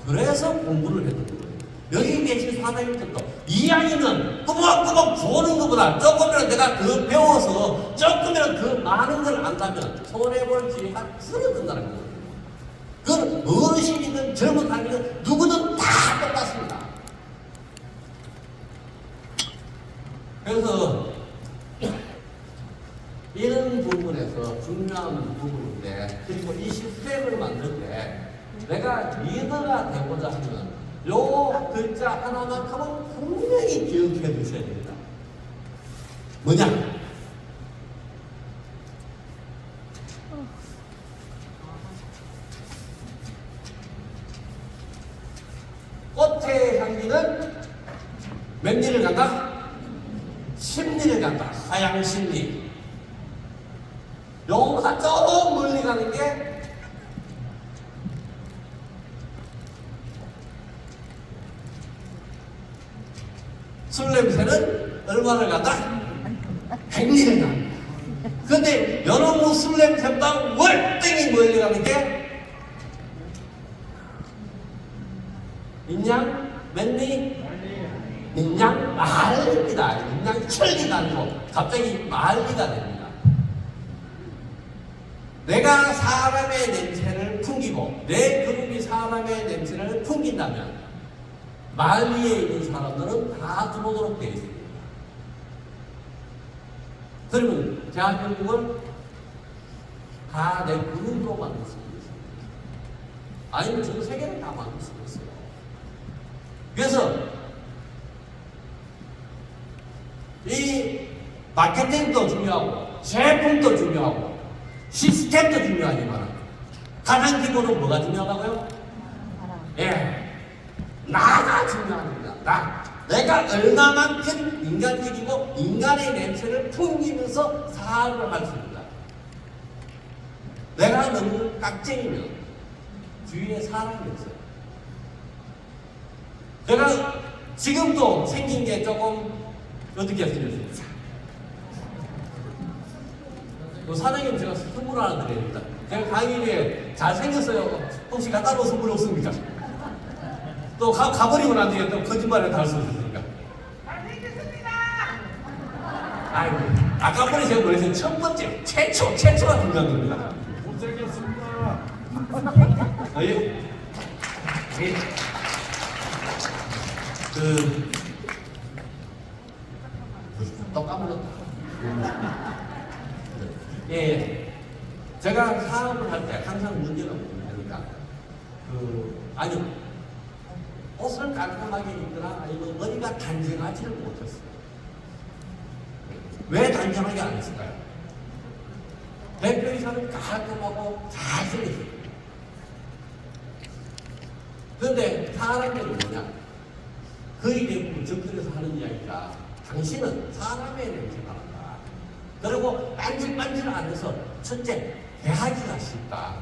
S1: 그래서 공부를 했던 거예요. 여기 계신 사장님들도 이야기는 꾸벅꾸벅 보는 것보다 조금이라도 내가 더 배워서 조금이라도 더 많은 걸 안다면 손해볼 기회가 줄어든다는 거예요. 그건 어르신이든 젊은 사람이든 누구든 다 똑같습니다. 그래서 이런 부분에서 중요한 부분인데, 그리고 이 시스템을 만들 때 내가 리더가 되고자 하면 요 글자 하나만큼은 분명히 기억해 두셔야 됩니다. 뭐냐? 꽃의 향기는 몇 리를 간다? 10리를 간다. 하양 10리. 요거보다 조금 멀리 가는 게 술 냄새는 얼마를 간다? 100리를 간다. 근데 여러분 술 냄새보다 월등히 멀리 가는 게 인양 몇 리? 인양 말리입니다. 인양 천리가 아니고 갑자기 말리가 됩니다. 내가 사람의 냄새를 풍기고 내 그룹이 사람의 냄새를 풍긴다면 말리에 있는 사람들은 다 들어오도록 되어 있습니다. 그러면 대한민국을 다 내 그룹으로 만들 수 있습니다. 아니면 전 세계를 다 만들 수 있어요. 그래서 이 마케팅도 중요하고 제품도 중요하고 시스템도 중요하지만 가장 기본은 뭐가 중요하다고요? 예, 나가 중요합니다. 내가 얼마만큼 인간적이고 인간의 냄새를 풍기면서 사업을 할 수 있다. 내가 너무 깍쟁이면 주위에 사람이 없어요. 제가 지금도 생긴 게 조금 어떻게 생겼습니까? 사장님 제가 선물 하나 드립니다. 제가 강의에 잘생겼어요. 혹시 갖다 놓은 선물 없습니까? 또 가버리고 난 뒤에 또 거짓말을 다 할 수 있으니까.
S2: 잘생겼습니다.
S1: 아이고, 아까번에 제가 뭐랬어요? 첫 번째, 최초가 중요한 겁니다.
S2: 못생겼습니다.
S1: 예? 예. 또 까먹었다. 예. 제가 사업을 할 때 항상 문제가 뭐냐니까, 아니, 옷을 깔끔하게 입거나 아니면 머리가 단정하지를 못했어요. 왜 단정하게 안 했을까요? 대표이사는 깔끔하고 잘생겼어요. 그런데 사람들이 뭐냐? 거의 대부분 접근해서 하는 이야기가 당신은 사람의 냄새가 난다. 그리고 만질만질 안 해서 첫째, 대하기가 쉽다.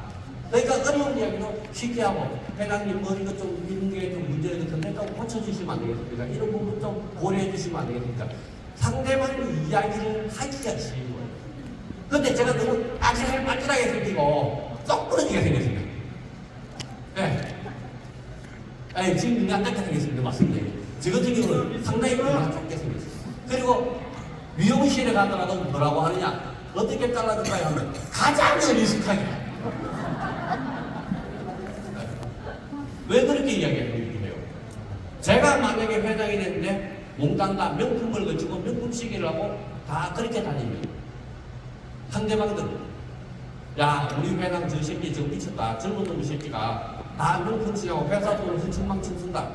S1: 그러니까 어려운 이야기도 쉽게 하고 회장님 머리가 좀 이런 게 좀 문제가 있는데 좀 고쳐주시면 안 되겠습니까? 이런 부분 좀 고려해 주시면 안 되겠습니까? 상대방의 이야기를 하기가 쉬운 거예요. 근데 제가 너무 아찔하게 생기고 쏙 부러지게 생겼습니다. 네. 아니, 지금 인간 닦게 생겼습니다. 맞습니다. 저 같은 경우는 상당히 인간 좁게 생겼어요. 그리고 미용실에 가더라도 뭐라고 하느냐? 어떻게 잘라줄까요? 하면 가장 리스크하게. 왜 그렇게 이야기해요? 제가 만약에 회장이 됐는데 몽땅 다 명품을 거치고 명품 시계를 하고 다 그렇게 다니면 상대방들은 야, 우리 회장 저 새끼 저 미쳤다. 젊은 놈의 새끼가 다 명품 시계하고 회사 돈을 흥청망청 쓴다.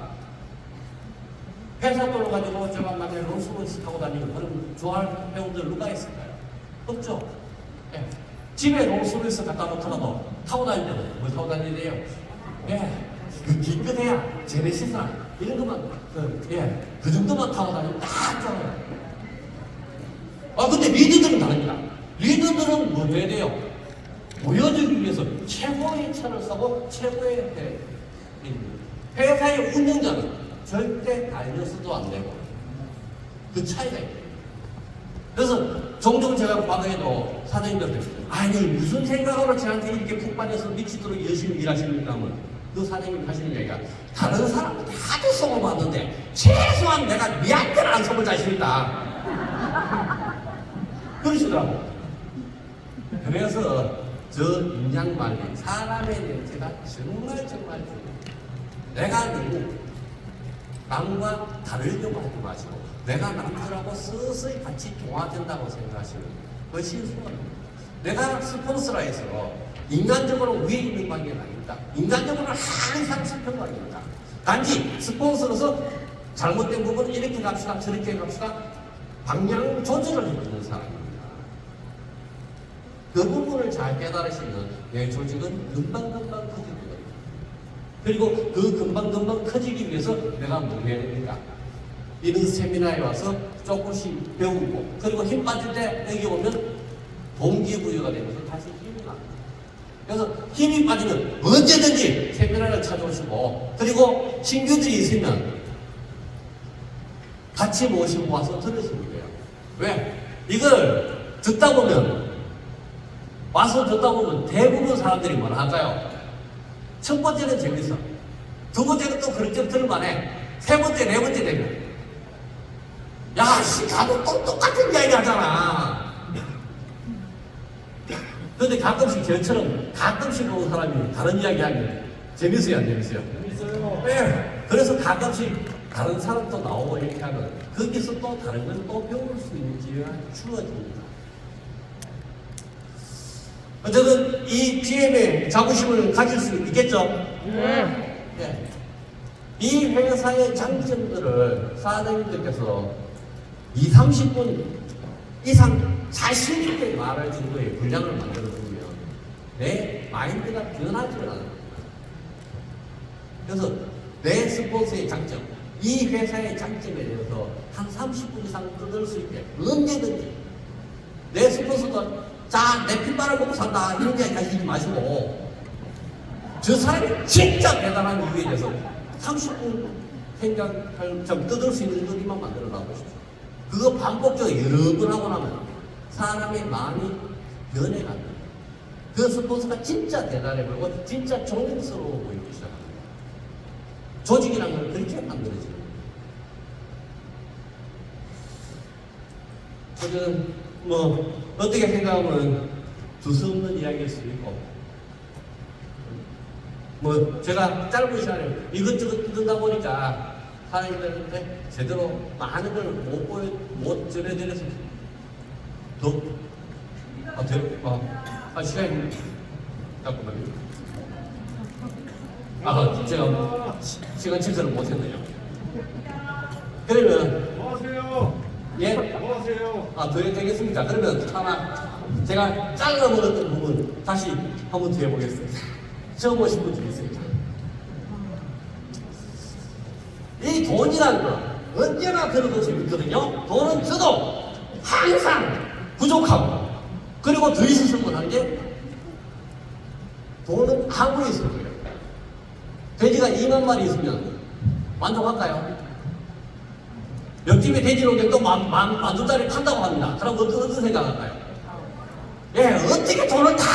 S1: 회사 돈을 가지고 제가 만약에 롤스로이스 타고 다니면 그럼 좋아할 회원들 누가 있을까요? 없죠. 예. 집에 롤스로이스 갖다 놓더라도 타고 다닐 때는 뭘 타고 다니야 돼요? 예. 기껏해야 제네시스나 이런 것만 그 정도만 타고 다니면 딱 좋아요. 근데 리더들은 다릅니다. 리더들은 뭐 해야 돼요? 보여주기 위해서 최고의 차를 사고 최고의 회사의 운영자는 절대 달려서도 안 되고 그 차이가 있어요. 그래서 종종 제가 과거에도 사장님들한테 아니 무슨 생각으로 저한테 이렇게 푹 빠져서 미치도록 열심히 일하시는가 하면 그 사장님이 하시는 얘기가 다른 사람한테 하도 속을 봤는데 최소한 내가 니한테는 안 속을 자신 있다. 그러시더라고. 그래서 저 인양말리 사람의 냄새가 정말 중요해요. 내가 너무 남과 다르려고 하지 마시고 내가 남들하고 서서히 같이 동화된다고 생각하시면 그것이 순간입니다. 내가 스폰서라 해서 인간적으로 위에 있는 관계는 아닙니다. 인간적으로 항상 슬픈 관계입니다. 단지 스폰서로서 잘못된 부분은 이렇게 갑시다, 저렇게 갑시다, 방향 조절을 해주는 사람입니다. 그 부분을 잘 깨달으시면 내 조직은 금방금방 커지게 됩니다. 그리고 그 금방금방 커지기 위해서 내가 뭘 해야 됩니까? 이런 세미나에 와서 조금씩 배우고, 그리고 힘 빠질 때 여기 오면 동기부여가 되면서 다시 힘이 납니다. 그래서 힘이 빠지면 언제든지 세미나를 찾아오시고, 그리고 친구들이 있으면 같이 모시고 와서 들으시면 돼요. 왜? 이걸 듣다 보면, 와서 듣다 보면 대부분 사람들이 뭐라 할까요? 첫 번째는 재밌어. 두 번째는 또 그렇게 들을만해. 세 번째, 네 번째 되면, 야, 씨, 가도 또 똑같은 이야기 하잖아. 근데 가끔씩 저처럼 가끔씩 보는 사람이 다른 이야기 하면 재밌어요, 안 재밌어요?
S2: 재밌어요.
S1: 네. 그래서 가끔씩 다른 사람도 나오고 이렇게 하면 거기서 또 다른 걸 또 배울 수 있는 기회가 주어집니다. 어쨌든 이 PM에 자부심을 가질 수 있겠죠? 네. 이 회사의 장점들을 사장님들께서 20-30분 이상 자신 있게 말할 정도의 분량을 만들어 두면 내 마인드가 변하지 않아요. 그래서 내 스포츠의 장점, 이 회사의 장점에 대해서 한 30분 이상 뜯을 수 있게 언제든지 내 스포츠도 자, 내 핏발을 먹고 산다 이런 얘기 하시지 마시고, 저 사람이 진짜 대단한 이유에 대해서 30분 생각할 좀 뜯을 수 있는 것만 만들어 놔보십시오. 그거 반복적으로 여러 번 하고 나면 사람의 마음이 변해갑니다. 그 스포츠가 진짜 대단해 보이고 진짜 존경스러워 보이기 시작합니다. 조직이라는 건 그렇게 만들어집니다. 저는 뭐 어떻게 생각하면 두서없는 이야기일 수도 있고, 뭐 제가 짧은 시간에 이것저것 뜯다 보니까 사장님들한테 제대로 많은 걸 못 전해드려서 더 시간이 잠깐만요. 제가 시간 질서를 못했네요. 그러면
S2: 뭐 하세요?
S1: 예?
S2: 뭐 하세요?
S1: 더 해도 되겠습니까? 그러면 하나 제가 잘라 먹었던 부분 다시 한번 더 해보겠습니다. 처음 오신 분 좀 있습니다. 이 돈이라는 거 언제나 들어도 재밌거든요. 돈은 저도 항상 부족하고, 그리고 더 있었으면 하는 게, 돈은 아무리 있어도 돼요. 돼지가 2만 마리 있으면 만족할까요? 옆집에 돼지 오게 또 만두짜리 판다고 합니다. 그럼 어떤 생각할까요? 예, 어떻게 돈을 다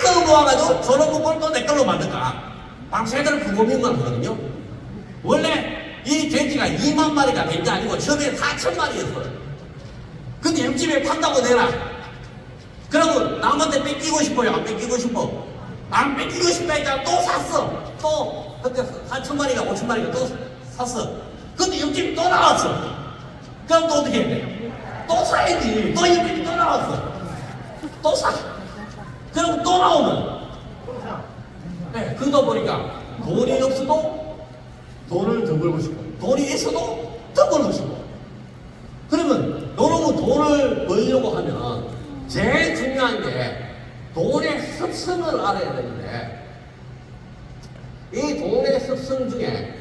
S1: 끌어모아가지고 저런 부분을 또 내 걸로 만들까? 방세들은 그 고민만 하거든요. 원래 이 돼지가 2만 마리가 된 게 아니고 처음에 4천 마리였어요. 근데 옆집에 판다고 내라. 그러면 남한테 뺏기고 싶어요? 안 뺏기고 싶어? 안 뺏기고 싶다니까 또 샀어. 또 그때 4천 마리가 5천 마리가 또 샀어. 근데 옆집이 또 나왔어. 그럼 또 어떻게 해야 돼요? 또 사야지. 또 옆집이 또 나왔어. 또 사. 그럼 또 나오면, 네, 그러다 보니까 돈이 없어도 돈을 더 벌고 싶고, 돈이 있어도 더 벌고 싶고. 그러면 여러분 돈을 벌려고 하면 제일 중요한 게 돈의 습성을 알아야 되는데, 이 돈의 습성 중에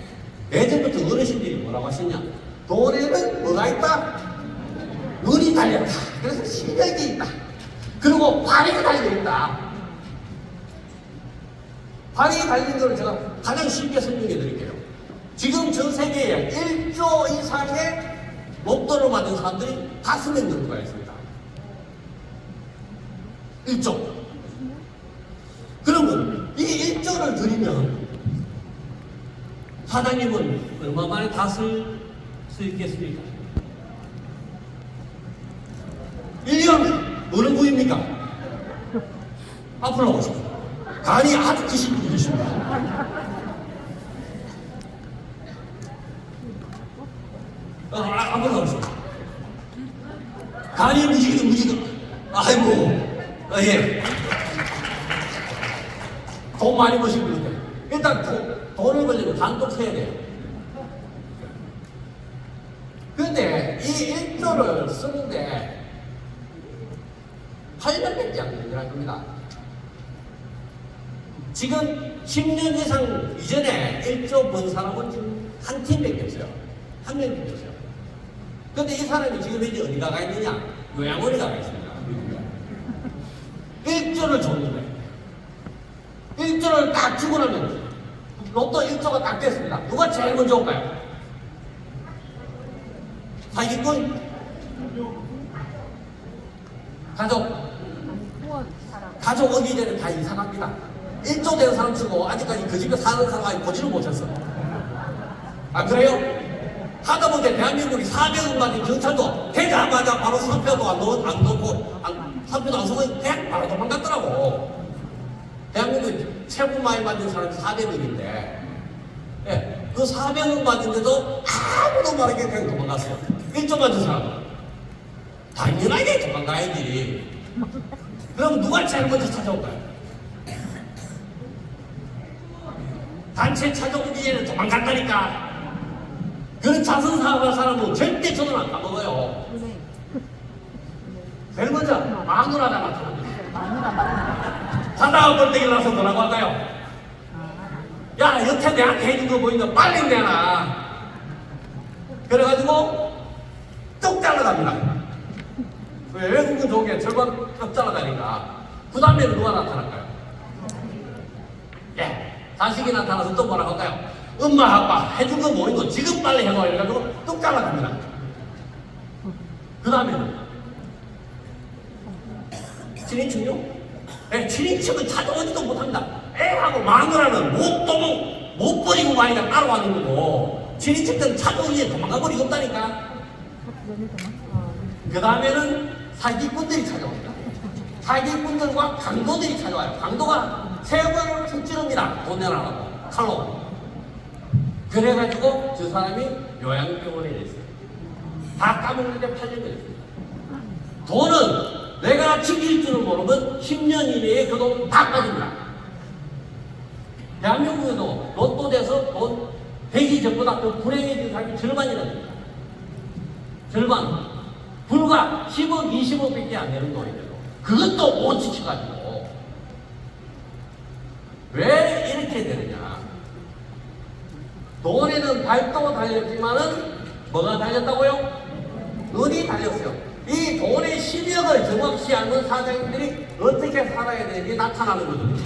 S1: 예전부터 어르신들이 뭐라고 하셨냐? 돈에는 뭐가 있다? 눈이 달렸다. 그래서 실력이 있다. 그리고 발이 달려있다. 발이 달린 걸 제가 가장 쉽게 설명해 드릴게요. 지금 전 세계에 1조 이상의 목돈을 받은 사람들이 5명 정도가 있습니다. 1조. 그러면 이 1조를 드리면 사장님은 얼마 만에 다 쓸 수 있겠습니까? 1년 어느 부입니까? 앞으로 나오십시오. 간이 아주 크신 분이 계십니다. 앞으로 나오십시오. 간이 무지개. 아이고, 예. 돈 많이 버시고 그런데 일단 돈을 벌려면 단독 세야 돼요. 근데 이 1조를 쓰는데 8년밖에 안 되는 겁니다. 지금 10년 이상 이전에 1조 번 사람은 지금 한 팀밖에 없어요. 한 명밖에 없어요. 근데 이 사람이 지금 현재 어디 가 있느냐? 요양원에 가 있습니다. 1조를 줬는데 1조를 딱 주고 나면 로또 1조가 딱 됐습니다. 누가 제일 먼저 올까요? 사기꾼? 가족 오기 전에 다 이상합니다. 1조 된 사람 치고 아직까지 그 집에 사는 사람이 보지를 못했어. 아 그래요? 하다못해 대한민국이 400억 만인 경찰도 되자마자 바로 사표도 안 넣고 사표도 안 쓰고 그냥 바로 도망갔더라고. 대한민국 최고 많이 만든 사람이 400억인데 예, 그 400억 만든데도 아무도 말하게 그냥 도망갔어요. 1조 만든 사람은 당연하게 도망가야지. 그럼 누가 제일 먼저 찾아올까요? 단체 찾아오기 전에 도망간다니까. 그런 자선사업할 사람은 절대 저는 안 까먹어요. 제일 먼저 마누라가 나타납니다. 사다가 벌떼기를 나서 뭐라고 할까요? 야, 여태 내한테 해준 거 보이니까 빨리 내놔. 그래가지고 뚝 잘라갑니다. 외국은 좋게 절반 뚝 잘라가니까 그 다음에는 누가 나타날까요? 예, 자식이 나타나서 또 뭐라고 할까요? 엄마 아빠 해준 거 뭐인 거 지금 빨리 해봐 이래가지고 뚝 잘라갑니다. 그 다음에는 친인척요? 예, 친인척은 찾아오지도 못합니다. 애하고 마누라는 못 버리고 마이가 따라와는 거고 친인척들은 찾아오기에 도망가 버리고 없다니까. 그 다음에는 사기꾼들이 찾아옵니다. 사기꾼들과 강도들이 찾아와요. 강도가 세 번을 툭 찌릅니다. 돈 내라고 칼로. 그래가지고 저 사람이 요양병원에 있어요. 다 까먹는데 8년 걸렸습니다. 돈은 내가 지킬 줄을 모르면 10년 이내에 그 돈 다 빠집니다. 대한민국에도 로또 돼서 돈 되기 전보다 더 불행해진 사람이 절반이랍니다. 절반. 불과 10억, 20억밖에 안 되는 돈인데도 그것도 못 지켜가지고 왜 이렇게 되느냐? 돈에는 발도 달렸지만은 뭐가 달렸다고요? 은이 달렸어요. 이 돈의 실력을 정확히 아는 사장님들이 어떻게 살아야 되는지 나타나는 거거든요.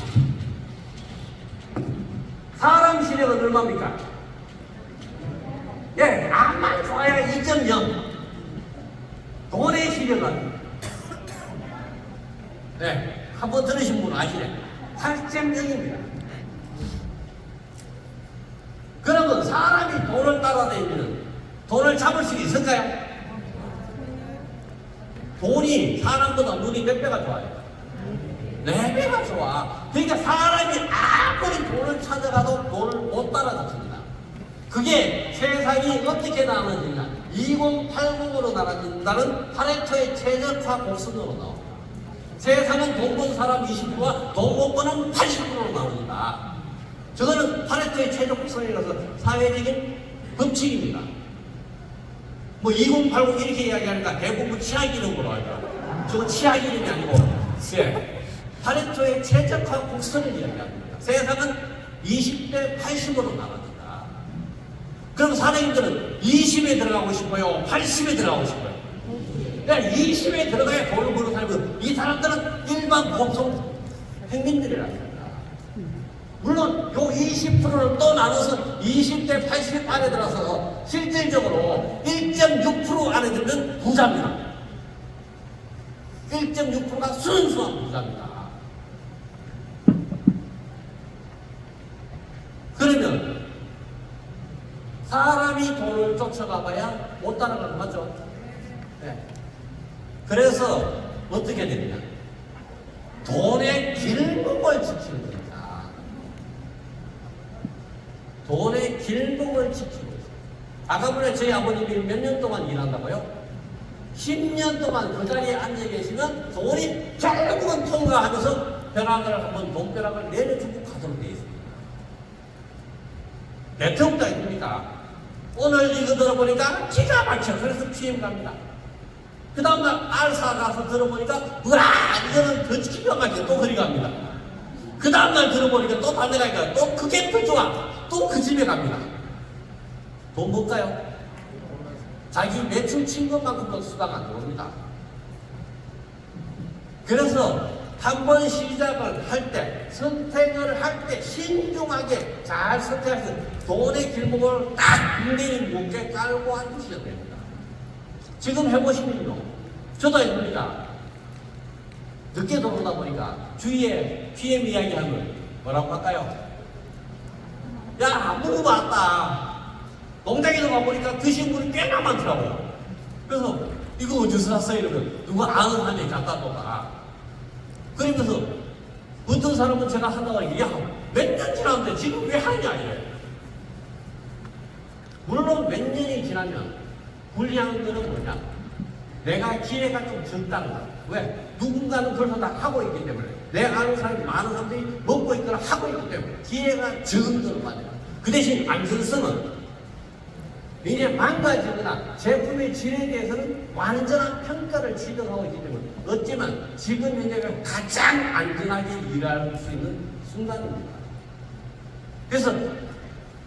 S1: 사람 실력은 얼마입니까? 예, 암만 좋아야 2.0. 돈의 실력은 네, 한번 들으신 분 아시네. 8.0입니다. 그러면 사람이 돈을 따라다니면 돈을 잡을 수 있을까요? 돈이 사람보다 눈이 몇 배가 좋아요? 4배가 좋아. 그러니까 사람이 아무리 돈을 찾아가도 돈을 못 따라잡습니다. 그게 세상이 어떻게 나눠지냐? 2080으로 나눠진다는 파레토의 최적화 곡선으로 나옵니다. 세상은 돈 번 사람 20%와 돈 못 버는 80%로 나눠진다. 저거는 파레토의 최적 곡선이라서 사회적인 법칙입니다. 뭐 2080 이렇게 이야기하니까 대부분 치약 이름으로 하죠. 저거 치약 이름이 아니고 파레토의 최적화 곡선을 이야기합니다. 세상은 20대 80으로 나눠진다. 그럼 사장님들은 20에 들어가고 싶어요? 80에 들어가고 싶어요? 그러니까 20에 들어가야 돈을 벌어 살고 이 사람들은 일반 보통 행민들이랍니다. 물론 요 20%를 또 나눠서 20대 80 안에 들어서 실질적으로 1.6% 안에 들면 부자입니다. 1.6%가 순수한 부자입니다. 그러면 사람이 돈을 쫓아가봐야 못 따라가는 거 맞죠? 네. 그래서 어떻게 됩니까? 돈의 길목을 지키는 겁니다. 돈의 길목을 지키고 있어요. 아까 전에 저희 아버님이 몇 년 동안 일한다고요? 10년 동안 그 자리에 앉아 계시면 돈이 결국은 통과하면서 벼락을 한번 돈벼락을 내려주고 가죠. 하도록 되어 있습니다. 대통령도 아닙니까? 오늘 이거 들어보니까 기가 막혀. 그래서 PM 갑니다. 그 다음날 알사 가서 들어보니까 으아 이거는 더 기가 막혀. 또 그리 갑니다. 그 다음날 들어보니까 또 반대 가니까 또 그게 더 좋아. 또 그 집에 갑니다. 돈 뭘까요? 자기 매출 친 것만큼도 수당 안 들어옵니다. 그래서 한 번 시작을 할 때, 선택을 할 때 신중하게 잘 선택해서 돈의 길목을 딱 분명히 묻게 깔고 앉으셔야 됩니다. 지금 해보시면요. 저도 해봅니다. 늦게 들어오다 보니까 주위에 PM 이야기하면 뭐라고 할까요? 야, 누구 봤다. 농장에서 가보니까 드신 분이 꽤나 많더라고. 그래서 이거 어디서 샀어요? 이러면 누구 아는 사람이 갖다 놓아. 그러면서 어떤 사람은 제가 한다고 하니까 야, 몇 년 지났는데 지금 왜 하냐 이래. 물론 몇 년이 지나면 불리한 거는 뭐냐? 내가 기회가 좀 적다는 거야. 왜? 누군가는 벌써 다 하고 있기 때문에. 내가 아는 사람이 많은 사람들이 먹고 있거나 하고 있기 때문에 기회가 적은 거는 맞아요. 그 대신 안전성은 이제 망가지거나 제품의 질에 대해서는 완전한 평가를 지도하고 있기 때문에 어쩌면 지금 현재가 가장 안전하게 일할 수 있는 순간입니다. 그래서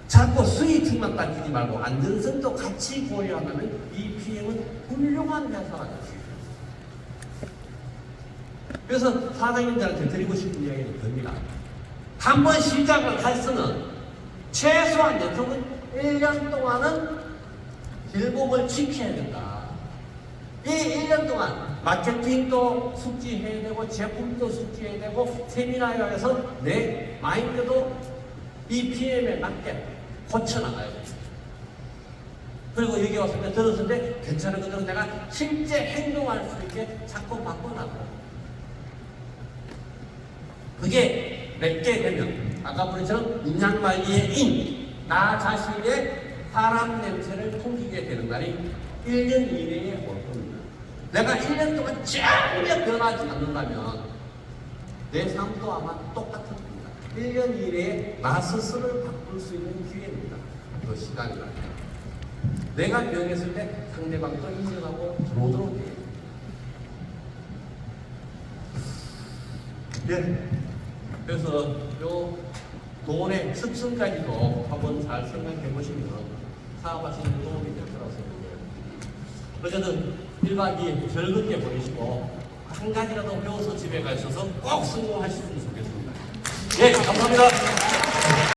S1: 자꾸 수익층만 따지지 말고 안전성도 같이 고려하면 이 PM은 훌륭한 회사가 될 수 있습니다. 그래서 사장님들한테 드리고 싶은 이야기는 됩니다. 한 번 시작을 했으면 최소한 대통은 1년 동안은 길목을 지켜야 된다. 이 1년 동안 마케팅도 숙지해야 되고 제품도 숙지해야 되고 세미나에 가서 내 마인드도 이 PM에 맞게 고쳐나가야 됩니다. 그리고 여기 왔을 때 들었을 때 괜찮은 것들은 내가 실제 행동할 수 있게 자꾸 바꿔나가고 그게 맺게 되면 아까 보니처럼 인양관리의 인, 나 자신의 사람 냄새를 풍기게 되는 날이 1년 이내에 올 겁니다. 내가 1년 동안 전혀 변하지 않는다면 내 삶도 아마 똑같을 겁니다. 1년 이내에 나 스스로를 바꿀 수 있는 기회입니다. 그 시간이다. 내가 변했을 때 상대방도 인정하고 들어오도록 돼요. 네. 그래서 요 돈의 습성까지도 한번 잘 생각해 보시면 사업하시는 데 도움이 될 거라고 생각해요. 어쨌든 1박 2일 즐겁게 보내시고 한 가지라도 배워서 집에 가셔서 꼭 성공하시면 좋겠습니다. 예, 감사합니다.